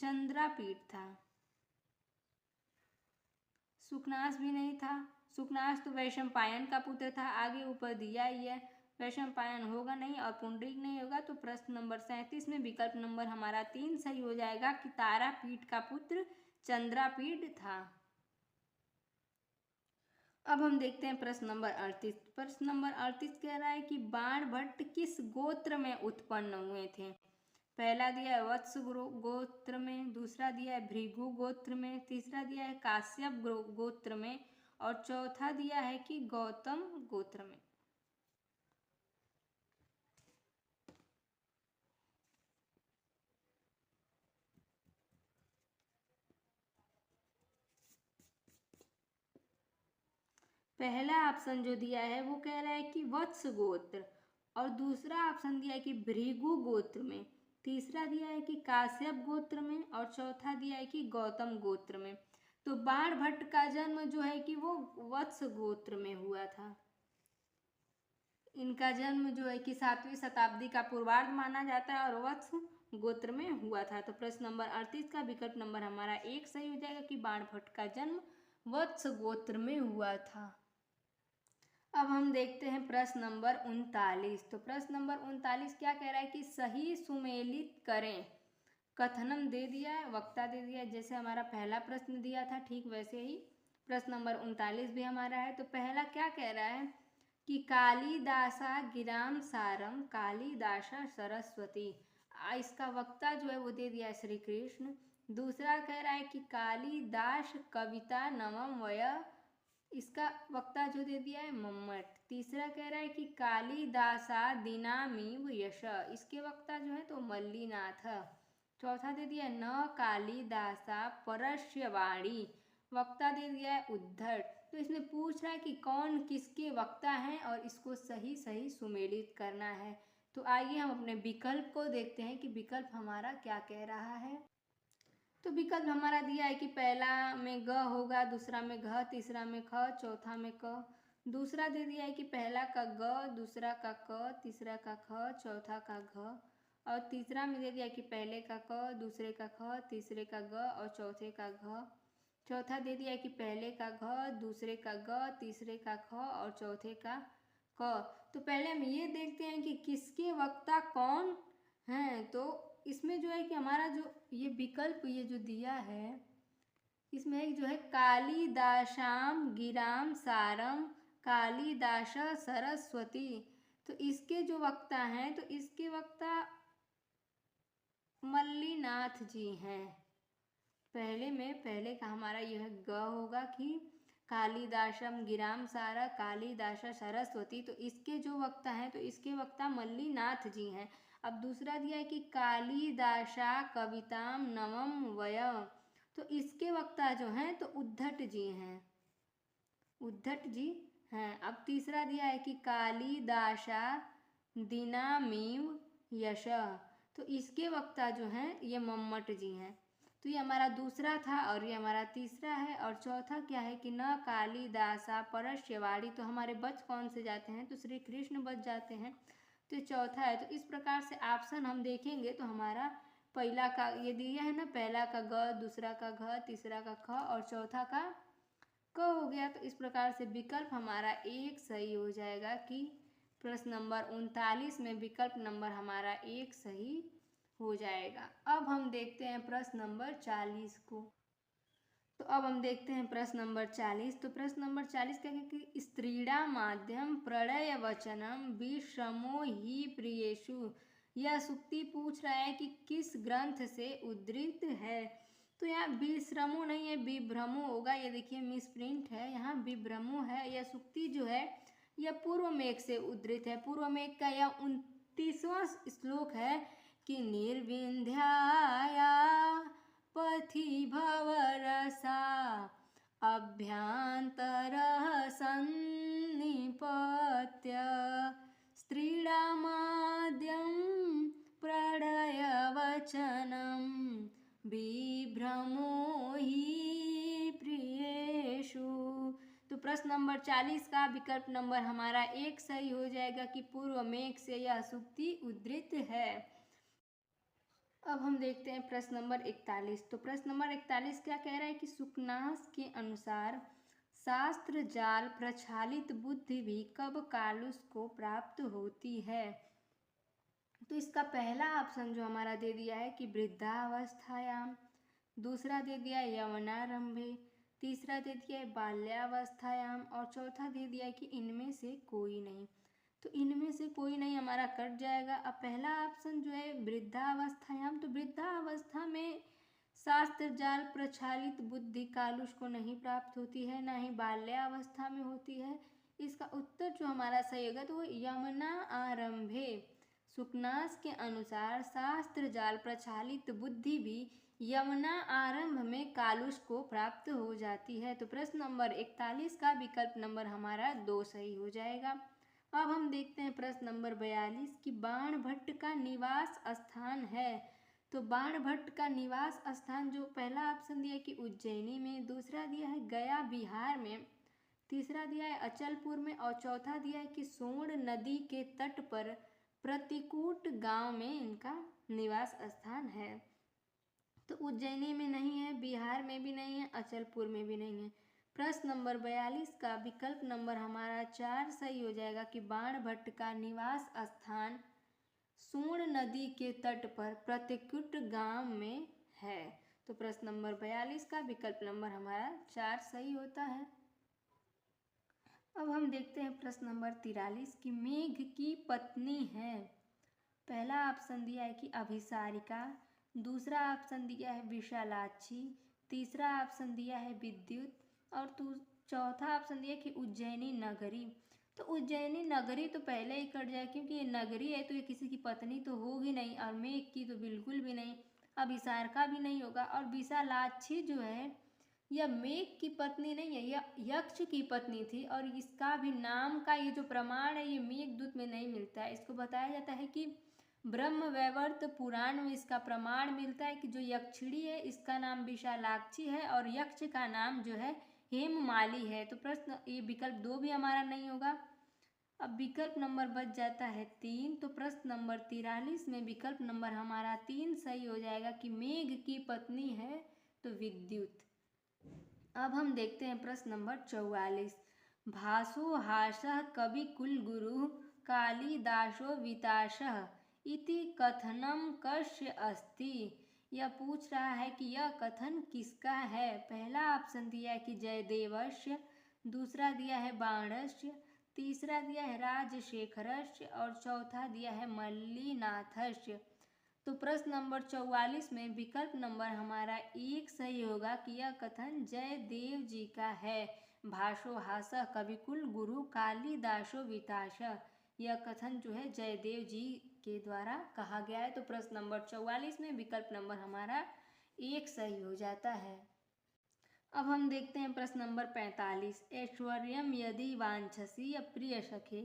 चंद्रापीठ था, सुकनास भी नहीं था। सुकनास तो वैशंपायन का पुत्र था, आगे ऊपर दिया ही है। वैशंपायन होगा नहीं और पुंडरीक नहीं होगा। तो प्रश्न नंबर 37 में विकल्प नंबर हमारा 3 सही हो जाएगा कि तारापीठ का पुत्र चंद्रापीठ था। अब हम देखते हैं प्रश्न नंबर 38। प्रश्न नंबर 38 कह रहा है कि बाणभट्ट किस गोत्र में उत्पन्न हुए थे? पहला दिया है वत्स गोत्र में, दूसरा दिया है भृगु गोत्र में, तीसरा दिया है काश्यप गोत्र में और चौथा दिया है कि गौतम गोत्र में। पहला ऑप्शन जो दिया है वो कह रहा है कि वत्स गोत्र और दूसरा ऑप्शन दिया है कि भृगु गोत्र में, तीसरा दिया है कि काश्यप गोत्र में और चौथा दिया है कि गौतम गोत्र में। तो बाणभट्ट का जन्म जो है कि वो वत्स गोत्र में हुआ था। इनका जन्म जो है कि 7वीं शताब्दी का पूर्वार्ध माना जाता है और वत्स गोत्र में हुआ था। तो प्रश्न नंबर 38 का विकल्प नंबर हमारा 1 सही हो जाएगा कि बाणभट्ट का जन्म वत्स गोत्र में हुआ था। अब हम देखते हैं प्रश्न नंबर 39। तो प्रश्न नंबर 39 क्या कह रहा है कि सही सुमेलित करें। कथनम दे दिया है, वक्ता दे दिया है, जैसे हमारा पहला प्रश्न दिया था ठीक वैसे ही प्रश्न नंबर 39 भी हमारा है। तो पहला क्या कह रहा है कि कालिदासा गिराम सारम कालिदासा सरस्वती। इसका वक्ता जो है वो दे दिया है श्री कृष्ण। दूसरा कह रहा है कि कालिदास कविता नवम वय, इसका वक्ता जो दे दिया है मम्मट। तीसरा कह रहा है कि कालिदासा दिनामीव यश, इसके वक्ता जो है तो मल्लीनाथ। चौथा दे दिया है न कालिदासा परस्यवाणी, वक्ता दे दिया है उद्धट। तो इसमें पूछ रहा है कि कौन किसके वक्ता हैं और इसको सही सही सुमेलित करना है। तो आइए हम अपने विकल्प को देखते हैं कि विकल्प हमारा क्या कह रहा है। तो विकल्प हमारा दिया है कि पहला में ग होगा, दूसरा में घ, तीसरा में ख, चौथा में क। दूसरा दे दिया है कि पहला का ग, दूसरा का क, तीसरा का ख, चौथा का घ और तीसरा में दे दिया कि पहले का क, दूसरे का ख, तीसरे का ग और चौथे का घ। चौथा दे दिया कि पहले का घ, दूसरे का ग, तीसरे का ख और चौथे का क। तो पहले हम ये देखते हैं कि किसके वक्ता कौन हैं। तो इसमें जो है कि हमारा जो ये विकल्प ये जो दिया है इसमें एक जो है कालिदासाम गिराम सारम कालिदासा सरस्वती। तो इसके जो वक्ता हैं तो इसके वक्ता मल्लीनाथ जी हैं। पहले का हमारा यह ग होगा कि कालिदासम गिराम सारा कालिदासा सरस्वती। तो इसके जो वक्ता हैं तो इसके वक्ता मल्लीनाथ जी हैं। अब दूसरा दिया है कि कालिदासा कविताम नवम वय, तो इसके वक्ता जो हैं तो उद्धट जी हैं, उद्धट जी हैं। अब तीसरा दिया है कि कालिदासा दिनामीव यश, तो इसके वक्ता जो हैं ये मम्मट जी हैं। तो ये हमारा दूसरा था और ये हमारा तीसरा है। और चौथा क्या है कि न कालिदासा परस्यवाड़ी, तो हमारे बच कौन से जाते हैं, तो श्री कृष्ण बच जाते हैं। तो चौथा है। तो इस प्रकार से ऑप्शन हम देखेंगे तो हमारा पहला का ये दिया है ना, पहला का ग, दूसरा का घ, तीसरा का ख और चौथा का क हो गया। तो इस प्रकार से विकल्प हमारा एक सही हो जाएगा कि प्रश्न नंबर 39 में विकल्प नंबर हमारा एक सही हो जाएगा। अब हम देखते हैं प्रश्न नंबर 40 को। तो अब हम देखते हैं प्रश्न नंबर 40। तो प्रश्न नंबर 40 क्या है कि स्त्रीणा माध्यम प्रणय वचनम विश्रमो ही प्रियेषु, यह सूक्ति पूछ रहा है कि किस ग्रंथ से उद्धृत है। तो यहाँ विश्रमो नहीं है, विभ्रमो होगा। ये देखिए मिसप्रिंट है, यहाँ विभ्रमो है। यह सूक्ति जो है यह पूर्व मेघ से उद्धृत है। पूर्व मेघ का यह 29वां श्लोक है कि निर्विंध्याया पथि भवरसा अभ्यन्तरः सन्निपत्य स्त्रीणामाद्यं प्रणयवचनं विभ्रमो हि प्रियेषु। तो प्रश्न नंबर 40 का विकल्प नंबर हमारा एक सही हो जाएगा कि पूर्व मेघ से यह सूक्ति उद्धृत है। अब हम देखते हैं प्रश्न नंबर 41। तो प्रश्न नंबर 41 क्या कह रहा है कि सुकनास के अनुसार शास्त्र जाल प्रक्षालित बुद्धि भी कब कालुष को प्राप्त होती है। तो इसका पहला ऑप्शन जो हमारा दे दिया है कि वृद्धावस्थायाम, दूसरा दे दिया है यवनारंभे, तीसरा दे दिया है बाल्यावस्थायाम और चौथा दे दिया है कि इनमें से कोई नहीं। तो इनमें से कोई नहीं हमारा कट जाएगा। अब पहला ऑप्शन जो है वृद्धावस्थायाम, तो वृद्धावस्था में शास्त्र जाल प्रक्षालित बुद्धि कालुष को नहीं प्राप्त होती है, ना ही बाल्यावस्था में होती है। इसका उत्तर जो हमारा सही होगा तो वो यमना आरंभे। सुकनास के अनुसार शास्त्र जाल प्रक्षालित बुद्धि भी यमुना आरंभ में कालुष को प्राप्त हो जाती है। तो प्रश्न नंबर 41 का विकल्प नंबर हमारा 2 सही हो जाएगा। अब हम देखते हैं प्रश्न नंबर 42 कि बाणभट्ट का निवास स्थान है। तो बाणभट्ट का निवास स्थान जो पहला ऑप्शन दिया है कि उज्जैनी में, दूसरा दिया है गया बिहार में, तीसरा दिया है अचलपुर में और चौथा दिया है कि सोन नदी के तट पर प्रतिकूट गांव में इनका निवास स्थान है। तो उज्जैनी में नहीं है, बिहार में भी नहीं है, अचलपुर में भी नहीं है। प्रश्न नंबर 42 का विकल्प नंबर हमारा 4 सही हो जाएगा कि बाणभट्ट का निवास स्थान सोन नदी के तट पर प्रतिकूट गांव में है। तो प्रश्न नंबर 42 का विकल्प नंबर हमारा 4 सही होता है। अब हम देखते हैं प्रश्न नंबर 43 कि मेघ की पत्नी है। पहला ऑप्शन दिया है कि अभिसारिका, दूसरा ऑप्शन दिया है विशालाक्षी, तीसरा ऑप्शन दिया है विद्युत और चौथा ऑप्शन दिया कि उज्जैनी नगरी। तो उज्जैनी नगरी तो पहले ही कट जाए क्योंकि ये नगरी है तो ये किसी की पत्नी तो होगी नहीं और मेघ की तो बिल्कुल भी नहीं, अभिसारिका भी नहीं होगा और विशालाक्षी जो है यह मेघ की पत्नी नहीं है, यह यक्ष की पत्नी थी और इसका भी नाम का ये जो प्रमाण है ये मेघदूत में नहीं मिलता है। इसको बताया जाता है कि ब्रह्मवैवर्त पुराण में इसका प्रमाण मिलता है कि जो यक्षिणी है इसका नाम विशालाक्षी है और यक्ष का नाम जो है हेममाली है। तो प्रश्न ये विकल्प 2 भी हमारा नहीं होगा। अब विकल्प नंबर बच जाता है 3। तो प्रश्न नंबर 43 में विकल्प नंबर हमारा 3 सही हो जाएगा कि मेघ की पत्नी है तो विद्युत। अब हम देखते हैं प्रश्न नंबर 44। भासो हासः कवि कुलगुरु कालिदासो विताशः इति कथनम कस्य अस्ति। यह पूछ रहा है कि यह कथन किसका है। पहला ऑप्शन दिया है कि जयदेवस्य, दूसरा दिया है बाणस्य, तीसरा दिया है राजशेखरस्य और चौथा दिया है मल्लीनाथस्य। तो प्रश्न नंबर 44 में विकल्प नंबर हमारा 1 सही होगा कि यह कथन जयदेव जी का है। भासो हासः कविकुल गुरु कालिदासो विताशः, यह कथन जो है जयदेव जी के द्वारा कहा गया है। तो प्रश्न नंबर 44 में विकल्प नंबर हमारा 1 सही हो जाता है। अब हम देखते हैं प्रश्न नंबर 45। ऐश्वर्यम यदि वांछसी प्रिय सखे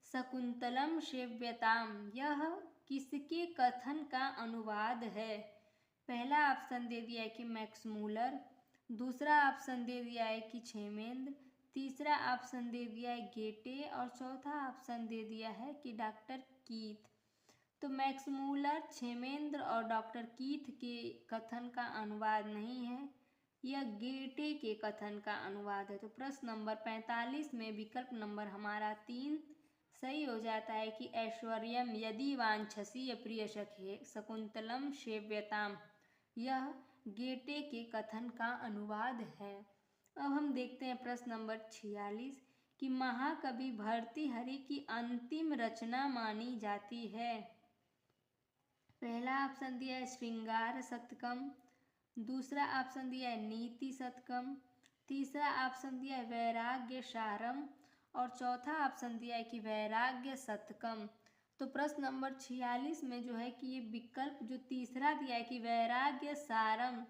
शकुंतलम सेव्यताम, यह किसके कथन का अनुवाद है। पहला ऑप्शन दे दिया है कि मैक्स मूलर, दूसरा ऑप्शन दे दिया है कि क्षेमेंद्र, तीसरा ऑप्शन दे दिया है गेटे और चौथा ऑप्शन दे दिया है कि डॉक्टर कीथ। तो मैक्स मूलर, क्षेमेंद्र और डॉक्टर कीथ के कथन का अनुवाद नहीं है, यह गेटे के कथन का अनुवाद है। तो प्रश्न नंबर 45 में विकल्प नंबर हमारा 3 सही हो जाता है कि ऐश्वर्यम यदि वांछसी प्रिय सखे शकुंतलम सेव्यताम, यह गेटे के कथन का अनुवाद है। अब हम देखते हैं प्रश्न नंबर 46 कि महाकवि भर्तृहरि की अंतिम रचना मानी जाती है। पहला ऑप्शन दिया है श्रृंगार शतकम, दूसरा ऑप्शन दिया है नीति शतकम, तीसरा ऑप्शन दिया है वैराग्य सारम और चौथा ऑप्शन दिया है कि वैराग्य शतकम। तो प्रश्न नंबर 46 में जो है कि ये विकल्प जो तीसरा दिया है कि वैराग्य सारम,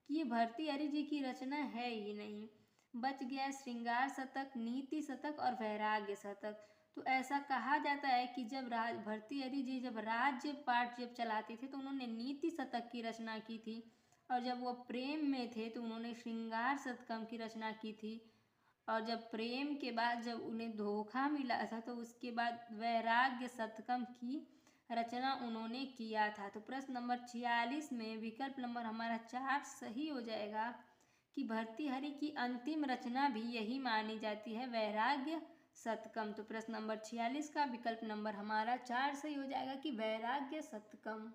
कि ये भर्तृहरि जी की रचना है ही नहीं। बच गया श्रृंगार शतक, नीति शतक और वैराग्य शतक। तो ऐसा कहा जाता है कि जब भर्तृहरि जी जब राज्य पाठ जब चलाते थे तो उन्होंने नीति शतक की रचना की थी, और जब वो प्रेम में थे तो उन्होंने श्रृंगार शतकम की रचना की थी, और जब प्रेम के बाद जब उन्हें धोखा मिला था तो उसके बाद वैराग्य शतकम की रचना उन्होंने किया था। तो प्रश्न नंबर 46 में विकल्प नंबर हमारा 4 सही हो जाएगा कि भर्तृहरि की अंतिम रचना भी यही मानी जाती है, वैराग्य शतकम। तो प्रश्न नंबर 46 का विकल्प नंबर हमारा 4 सही हो जाएगा कि वैराग्य शतकम।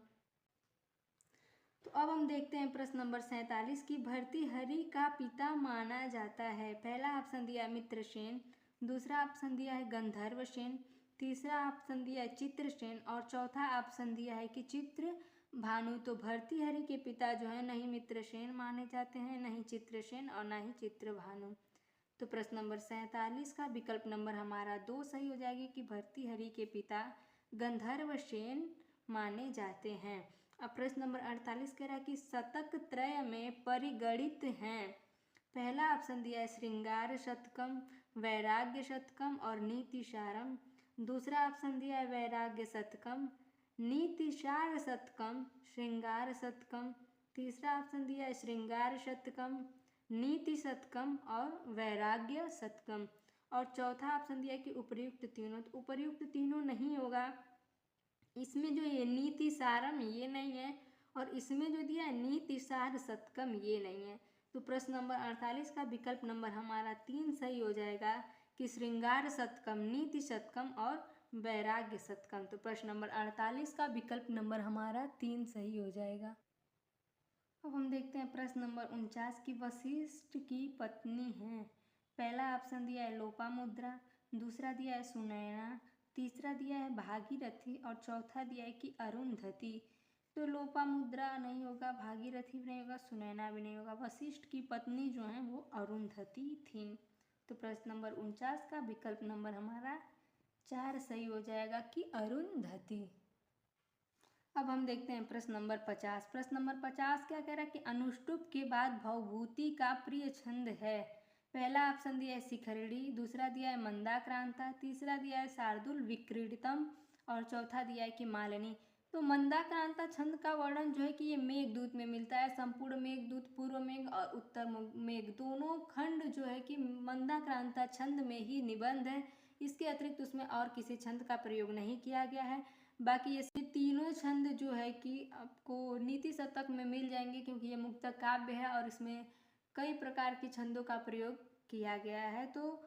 तो अब हम देखते हैं प्रश्न नंबर 47 की भर्तृहरि का पिता माना जाता है। पहला ऑप्शन दिया है मित्रसेन, दूसरा ऑप्शन दिया है गंधर्वसेन, तीसरा ऑप्शन दिया है चित्रसेन और चौथा ऑप्शन दिया है कि चित्रभानु। तो भर्तृहरि के पिता जो है नहीं मित्रसेन माने जाते हैं, नहीं चित्रसेन और ना ही चित्रभानु। तो प्रश्न नंबर 47 का विकल्प नंबर हमारा 2 सही हो जाएगी कि भर्तृहरि के पिता गंधर्वसेन माने जाते हैं। अब प्रश्न नंबर 48 कह रहा है कि शतक त्रय में परिगणित हैं। पहला ऑप्शन दिया है श्रृंगार शतकम, वैराग्य शतकम और नीति सारम, दूसरा ऑप्शन दिया है वैराग्य शतकम, नीति सार शतकम, श्रृंगार शतकम, तीसरा ऑप्शन दिया है श्रृंगार शतकम, नीति शतकम और वैराग्य शतकम, और चौथा ऑप्शन दिया है कि उपर्युक्त तीनों। तो उपर्युक्त तीनों नहीं होगा, इसमें जो ये नीति सारम ये नहीं है और इसमें जो दिया है नीति सार शतकम ये नहीं है। तो प्रश्न नंबर 48 का विकल्प नंबर हमारा 3 सही हो जाएगा कि श्रृंगार शतकम, नीति शतकम और वैराग्य शतकम। तो प्रश्न नंबर 48 का विकल्प नंबर हमारा 3 सही हो जाएगा। अब हम देखते हैं प्रश्न नंबर 49 की वशिष्ठ की पत्नी है। पहला ऑप्शन दिया है लोपामुद्रा, दूसरा दिया है सुनैना, तीसरा दिया है भागीरथी और चौथा दिया है कि अरुंधति। तो लोपामुद्रा नहीं होगा, भागीरथी भी नहीं होगा, सुनैना भी नहीं होगा, वशिष्ठ की पत्नी जो है वो अरुंधति थी। तो प्रश्न नंबर 49 का विकल्प नंबर हमारा 4 सही हो जाएगा कि अरुंधति। अब हम देखते हैं प्रश्न नंबर 50। प्रश्न नंबर 50 क्या कह रहा है कि अनुष्टुप के बाद भवभूति का प्रिय छंद है। पहला ऑप्शन दिया है शिखरिणी, दूसरा दिया है मंदाक्रांता, तीसरा दिया है शार्दुल विक्रीडितम और चौथा दिया है कि मालिनी। तो मंदाक्रांता छंद का वर्णन जो है कि ये मेघदूत में मिलता है। संपूर्ण मेघदूत, पूर्व मेघ और उत्तर मेघ दोनों खंड जो है कि मंदाक्रांता छंद में ही निबंध है। इसके अतिरिक्त उसमें और किसी छंद का प्रयोग नहीं किया गया है। बाकी ये तीनों छंद जो है कि आपको नीति शतक में मिल जाएंगे, क्योंकि ये मुक्तक काव्य है और इसमें कई प्रकार के छंदों का प्रयोग किया गया है। तो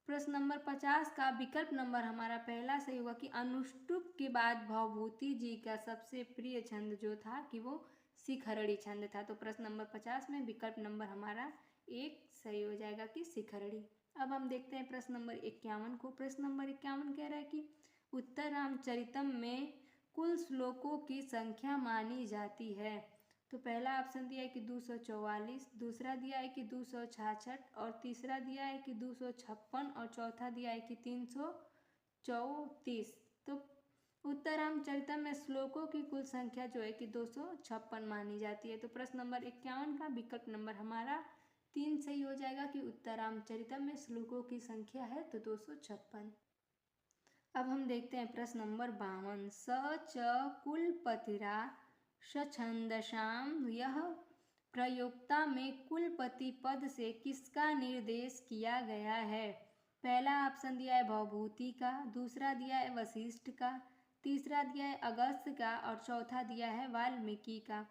प्रश्न नंबर 50 का विकल्प नंबर हमारा पहला सही होगा कि अनुष्टुप के बाद भवभूति जी का सबसे प्रिय छंद जो था कि वो शिखरिणी छंद था। तो प्रश्न नंबर 50 में विकल्प नंबर हमारा 1 सही हो जाएगा कि शिखरिणी। अब हम देखते हैं प्रश्न नंबर 51 को। प्रश्न नंबर 51 कह रहा है कि उत्तर रामचरितम में कुल श्लोकों की संख्या मानी जाती है। तो पहला ऑप्शन दिया है कि 244, दूसरा दिया है कि 266 और तीसरा दिया है कि 256 और चौथा दिया है कि 334। तो उत्तर रामचरितम में श्लोकों की कुल संख्या जो है कि 256 मानी जाती है। तो प्रश्न नंबर 51 का विकल्प नंबर हमारा 3 सही हो जाएगा कि उत्तर रामचरितम में श्लोकों की संख्या है तो 256। अब हम देखते हैं प्रश्न नंबर 52। स च कुलपतिरा स्वच्छंदसाम यह प्रयोक्ता में कुलपति पद से किसका निर्देश किया गया है? पहला ऑप्शन दिया है भवभूति का, दूसरा दिया है वशिष्ठ का, तीसरा दिया है अगस्त्य का और चौथा दिया है वाल्मीकि का।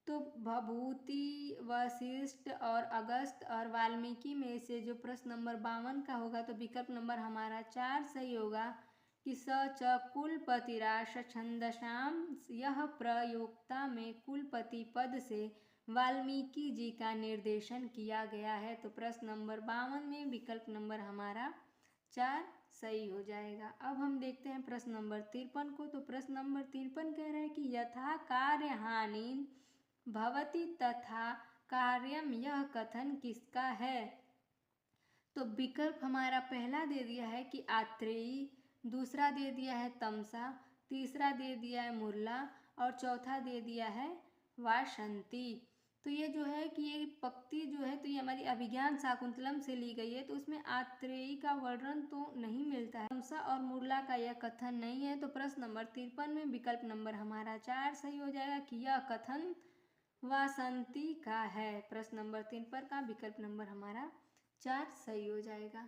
तो भभूति, वशिष्ठ और अगस्त्य और वाल्मीकि में से जो प्रश्न नंबर 52 का होगा तो विकल्प नंबर हमारा 4 सही होगा कि स च कुलपतिराश छंदसाम यह प्रयोक्ता में कुलपति पद से वाल्मीकि जी का निर्देशन किया गया है। तो प्रश्न नंबर 52 में विकल्प नंबर हमारा 4 सही हो जाएगा। अब हम देखते हैं प्रश्न नंबर 53 को। तो प्रश्न नंबर 53 कह रहे हैं कि यथा कार्य हानि भवति तथा कार्यम यह कथन किसका है? तो विकल्प हमारा पहला दे दिया है कि आत्रेयी, दूसरा दे दिया है तमसा, तीसरा दे दिया है मुरला और चौथा दे दिया है वासंती। तो ये जो है कि ये पंक्ति जो है तो ये हमारी अभिज्ञान शाकुंतलम से ली गई है। तो उसमें आत्रेयी का वर्णन तो नहीं मिलता है, तमसा और मुरला का यह कथन नहीं है। तो प्रश्न नंबर 53 में विकल्प नंबर हमारा 4 सही हो जाएगा कि यह कथन वासंती का है। प्रश्न नंबर 53 का विकल्प नंबर हमारा 4 सही हो जाएगा।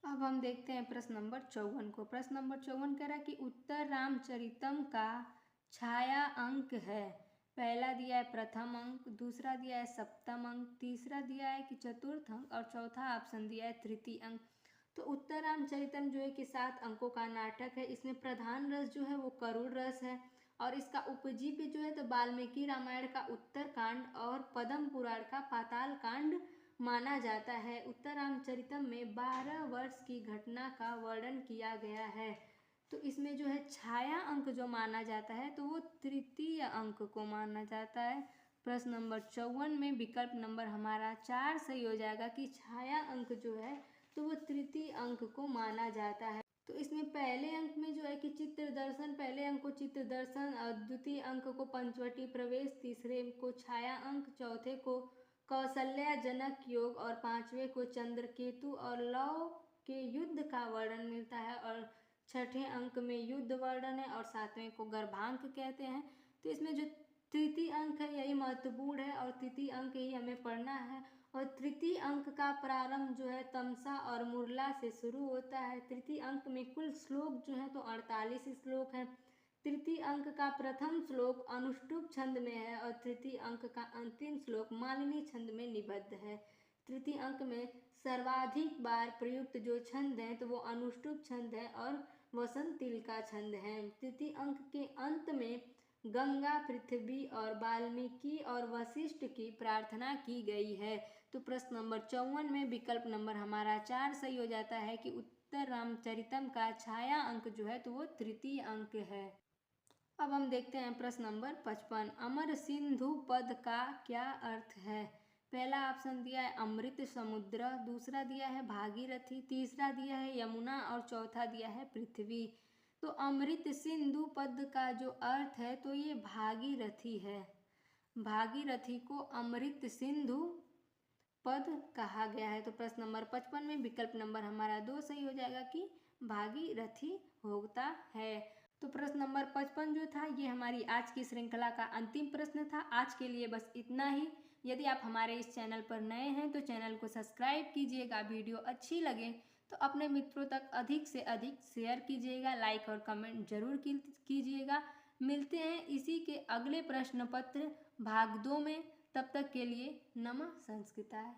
अब हम देखते हैं प्रश्न नंबर 54 को। प्रश्न नंबर 54 कह रहा है कि उत्तर रामचरितम का छाया अंक है। पहला दिया है प्रथम अंक, दूसरा दिया है सप्तम अंक, तीसरा दिया है कि चतुर्थ अंक और चौथा ऑप्शन दिया है तृतीय अंक। तो उत्तर रामचरितम जो है कि 7 अंकों का नाटक है। इसमें प्रधान रस जो है वो करुण रस है और इसका उपजीव्य जो है तो वाल्मीकि रामायण का उत्तर कांड और पद्म पुराण का पाताल कांड माना जाता है। उत्तर रामचरितम में 12 वर्ष की घटना का वर्णन किया गया है। तो इसमें जो है छाया अंक जो माना जाता है तो वो तृतीय अंक को माना जाता है। प्रश्न नंबर 54 में विकल्प नंबर हमारा 4 सही हो जाएगा कि छाया अंक जो है तो वो तृतीय अंक को माना जाता है। तो इसमें पहले अंक में जो है कि चित्र दर्शन, पहले अंक को चित्र दर्शन और द्वितीय अंक को पंचवटी प्रवेश, तीसरे को छाया अंक, चौथे को कौशल्या जनक योग और पांचवे को चंद्रकेतु और लव के युद्ध का वर्णन मिलता है और छठे अंक में युद्ध वर्णन है और सातवें को गर्भांक कहते हैं। तो इसमें जो तृतीय अंक है यही महत्वपूर्ण है और तृतीय अंक ही हमें पढ़ना है। और तृतीय अंक का प्रारंभ जो है तमसा और मुरला से शुरू होता है। तृतीय अंक में कुल श्लोक जो है तो 48 श्लोक हैं। तृतीय अंक का प्रथम श्लोक अनुष्टुप छंद में है और तृतीय अंक का अंतिम श्लोक मालिनी छंद में निबद्ध है। तृतीय अंक में सर्वाधिक बार प्रयुक्त जो छंद है तो वो अनुष्टुप छंद है और वसंत तिल का छंद है। तृतीय अंक के अंत में गंगा, पृथ्वी और वाल्मीकि और वशिष्ठ की प्रार्थना की गई है। तो प्रश्न नंबर 54 में विकल्प नंबर हमारा 4 सही हो जाता है कि उत्तर रामचरितम का छाया अंक जो है तो वो तृतीय अंक है। अब हम देखते हैं प्रश्न नंबर 55। अमर सिंधु पद का क्या अर्थ है? पहला ऑप्शन दिया है अमृत समुद्र, दूसरा दिया है भागीरथी, तीसरा दिया है यमुना और चौथा दिया है पृथ्वी। तो अमृत सिंधु पद का जो अर्थ है तो ये भागीरथी है। भागीरथी को अमृत सिंधु पद कहा गया है। तो प्रश्न नंबर 55 में विकल्प नंबर हमारा 2 सही हो जाएगा कि भागीरथी होता है। तो प्रश्न नंबर 55 जो था ये हमारी आज की श्रृंखला का अंतिम प्रश्न था। आज के लिए बस इतना ही। यदि आप हमारे इस चैनल पर नए हैं तो चैनल को सब्सक्राइब कीजिएगा। वीडियो अच्छी लगे तो अपने मित्रों तक अधिक से अधिक शेयर कीजिएगा, लाइक और कमेंट जरूर कीजिएगा। मिलते हैं इसी के अगले प्रश्न पत्र भाग 2 में। तब तक के लिए नमः संस्कृताय।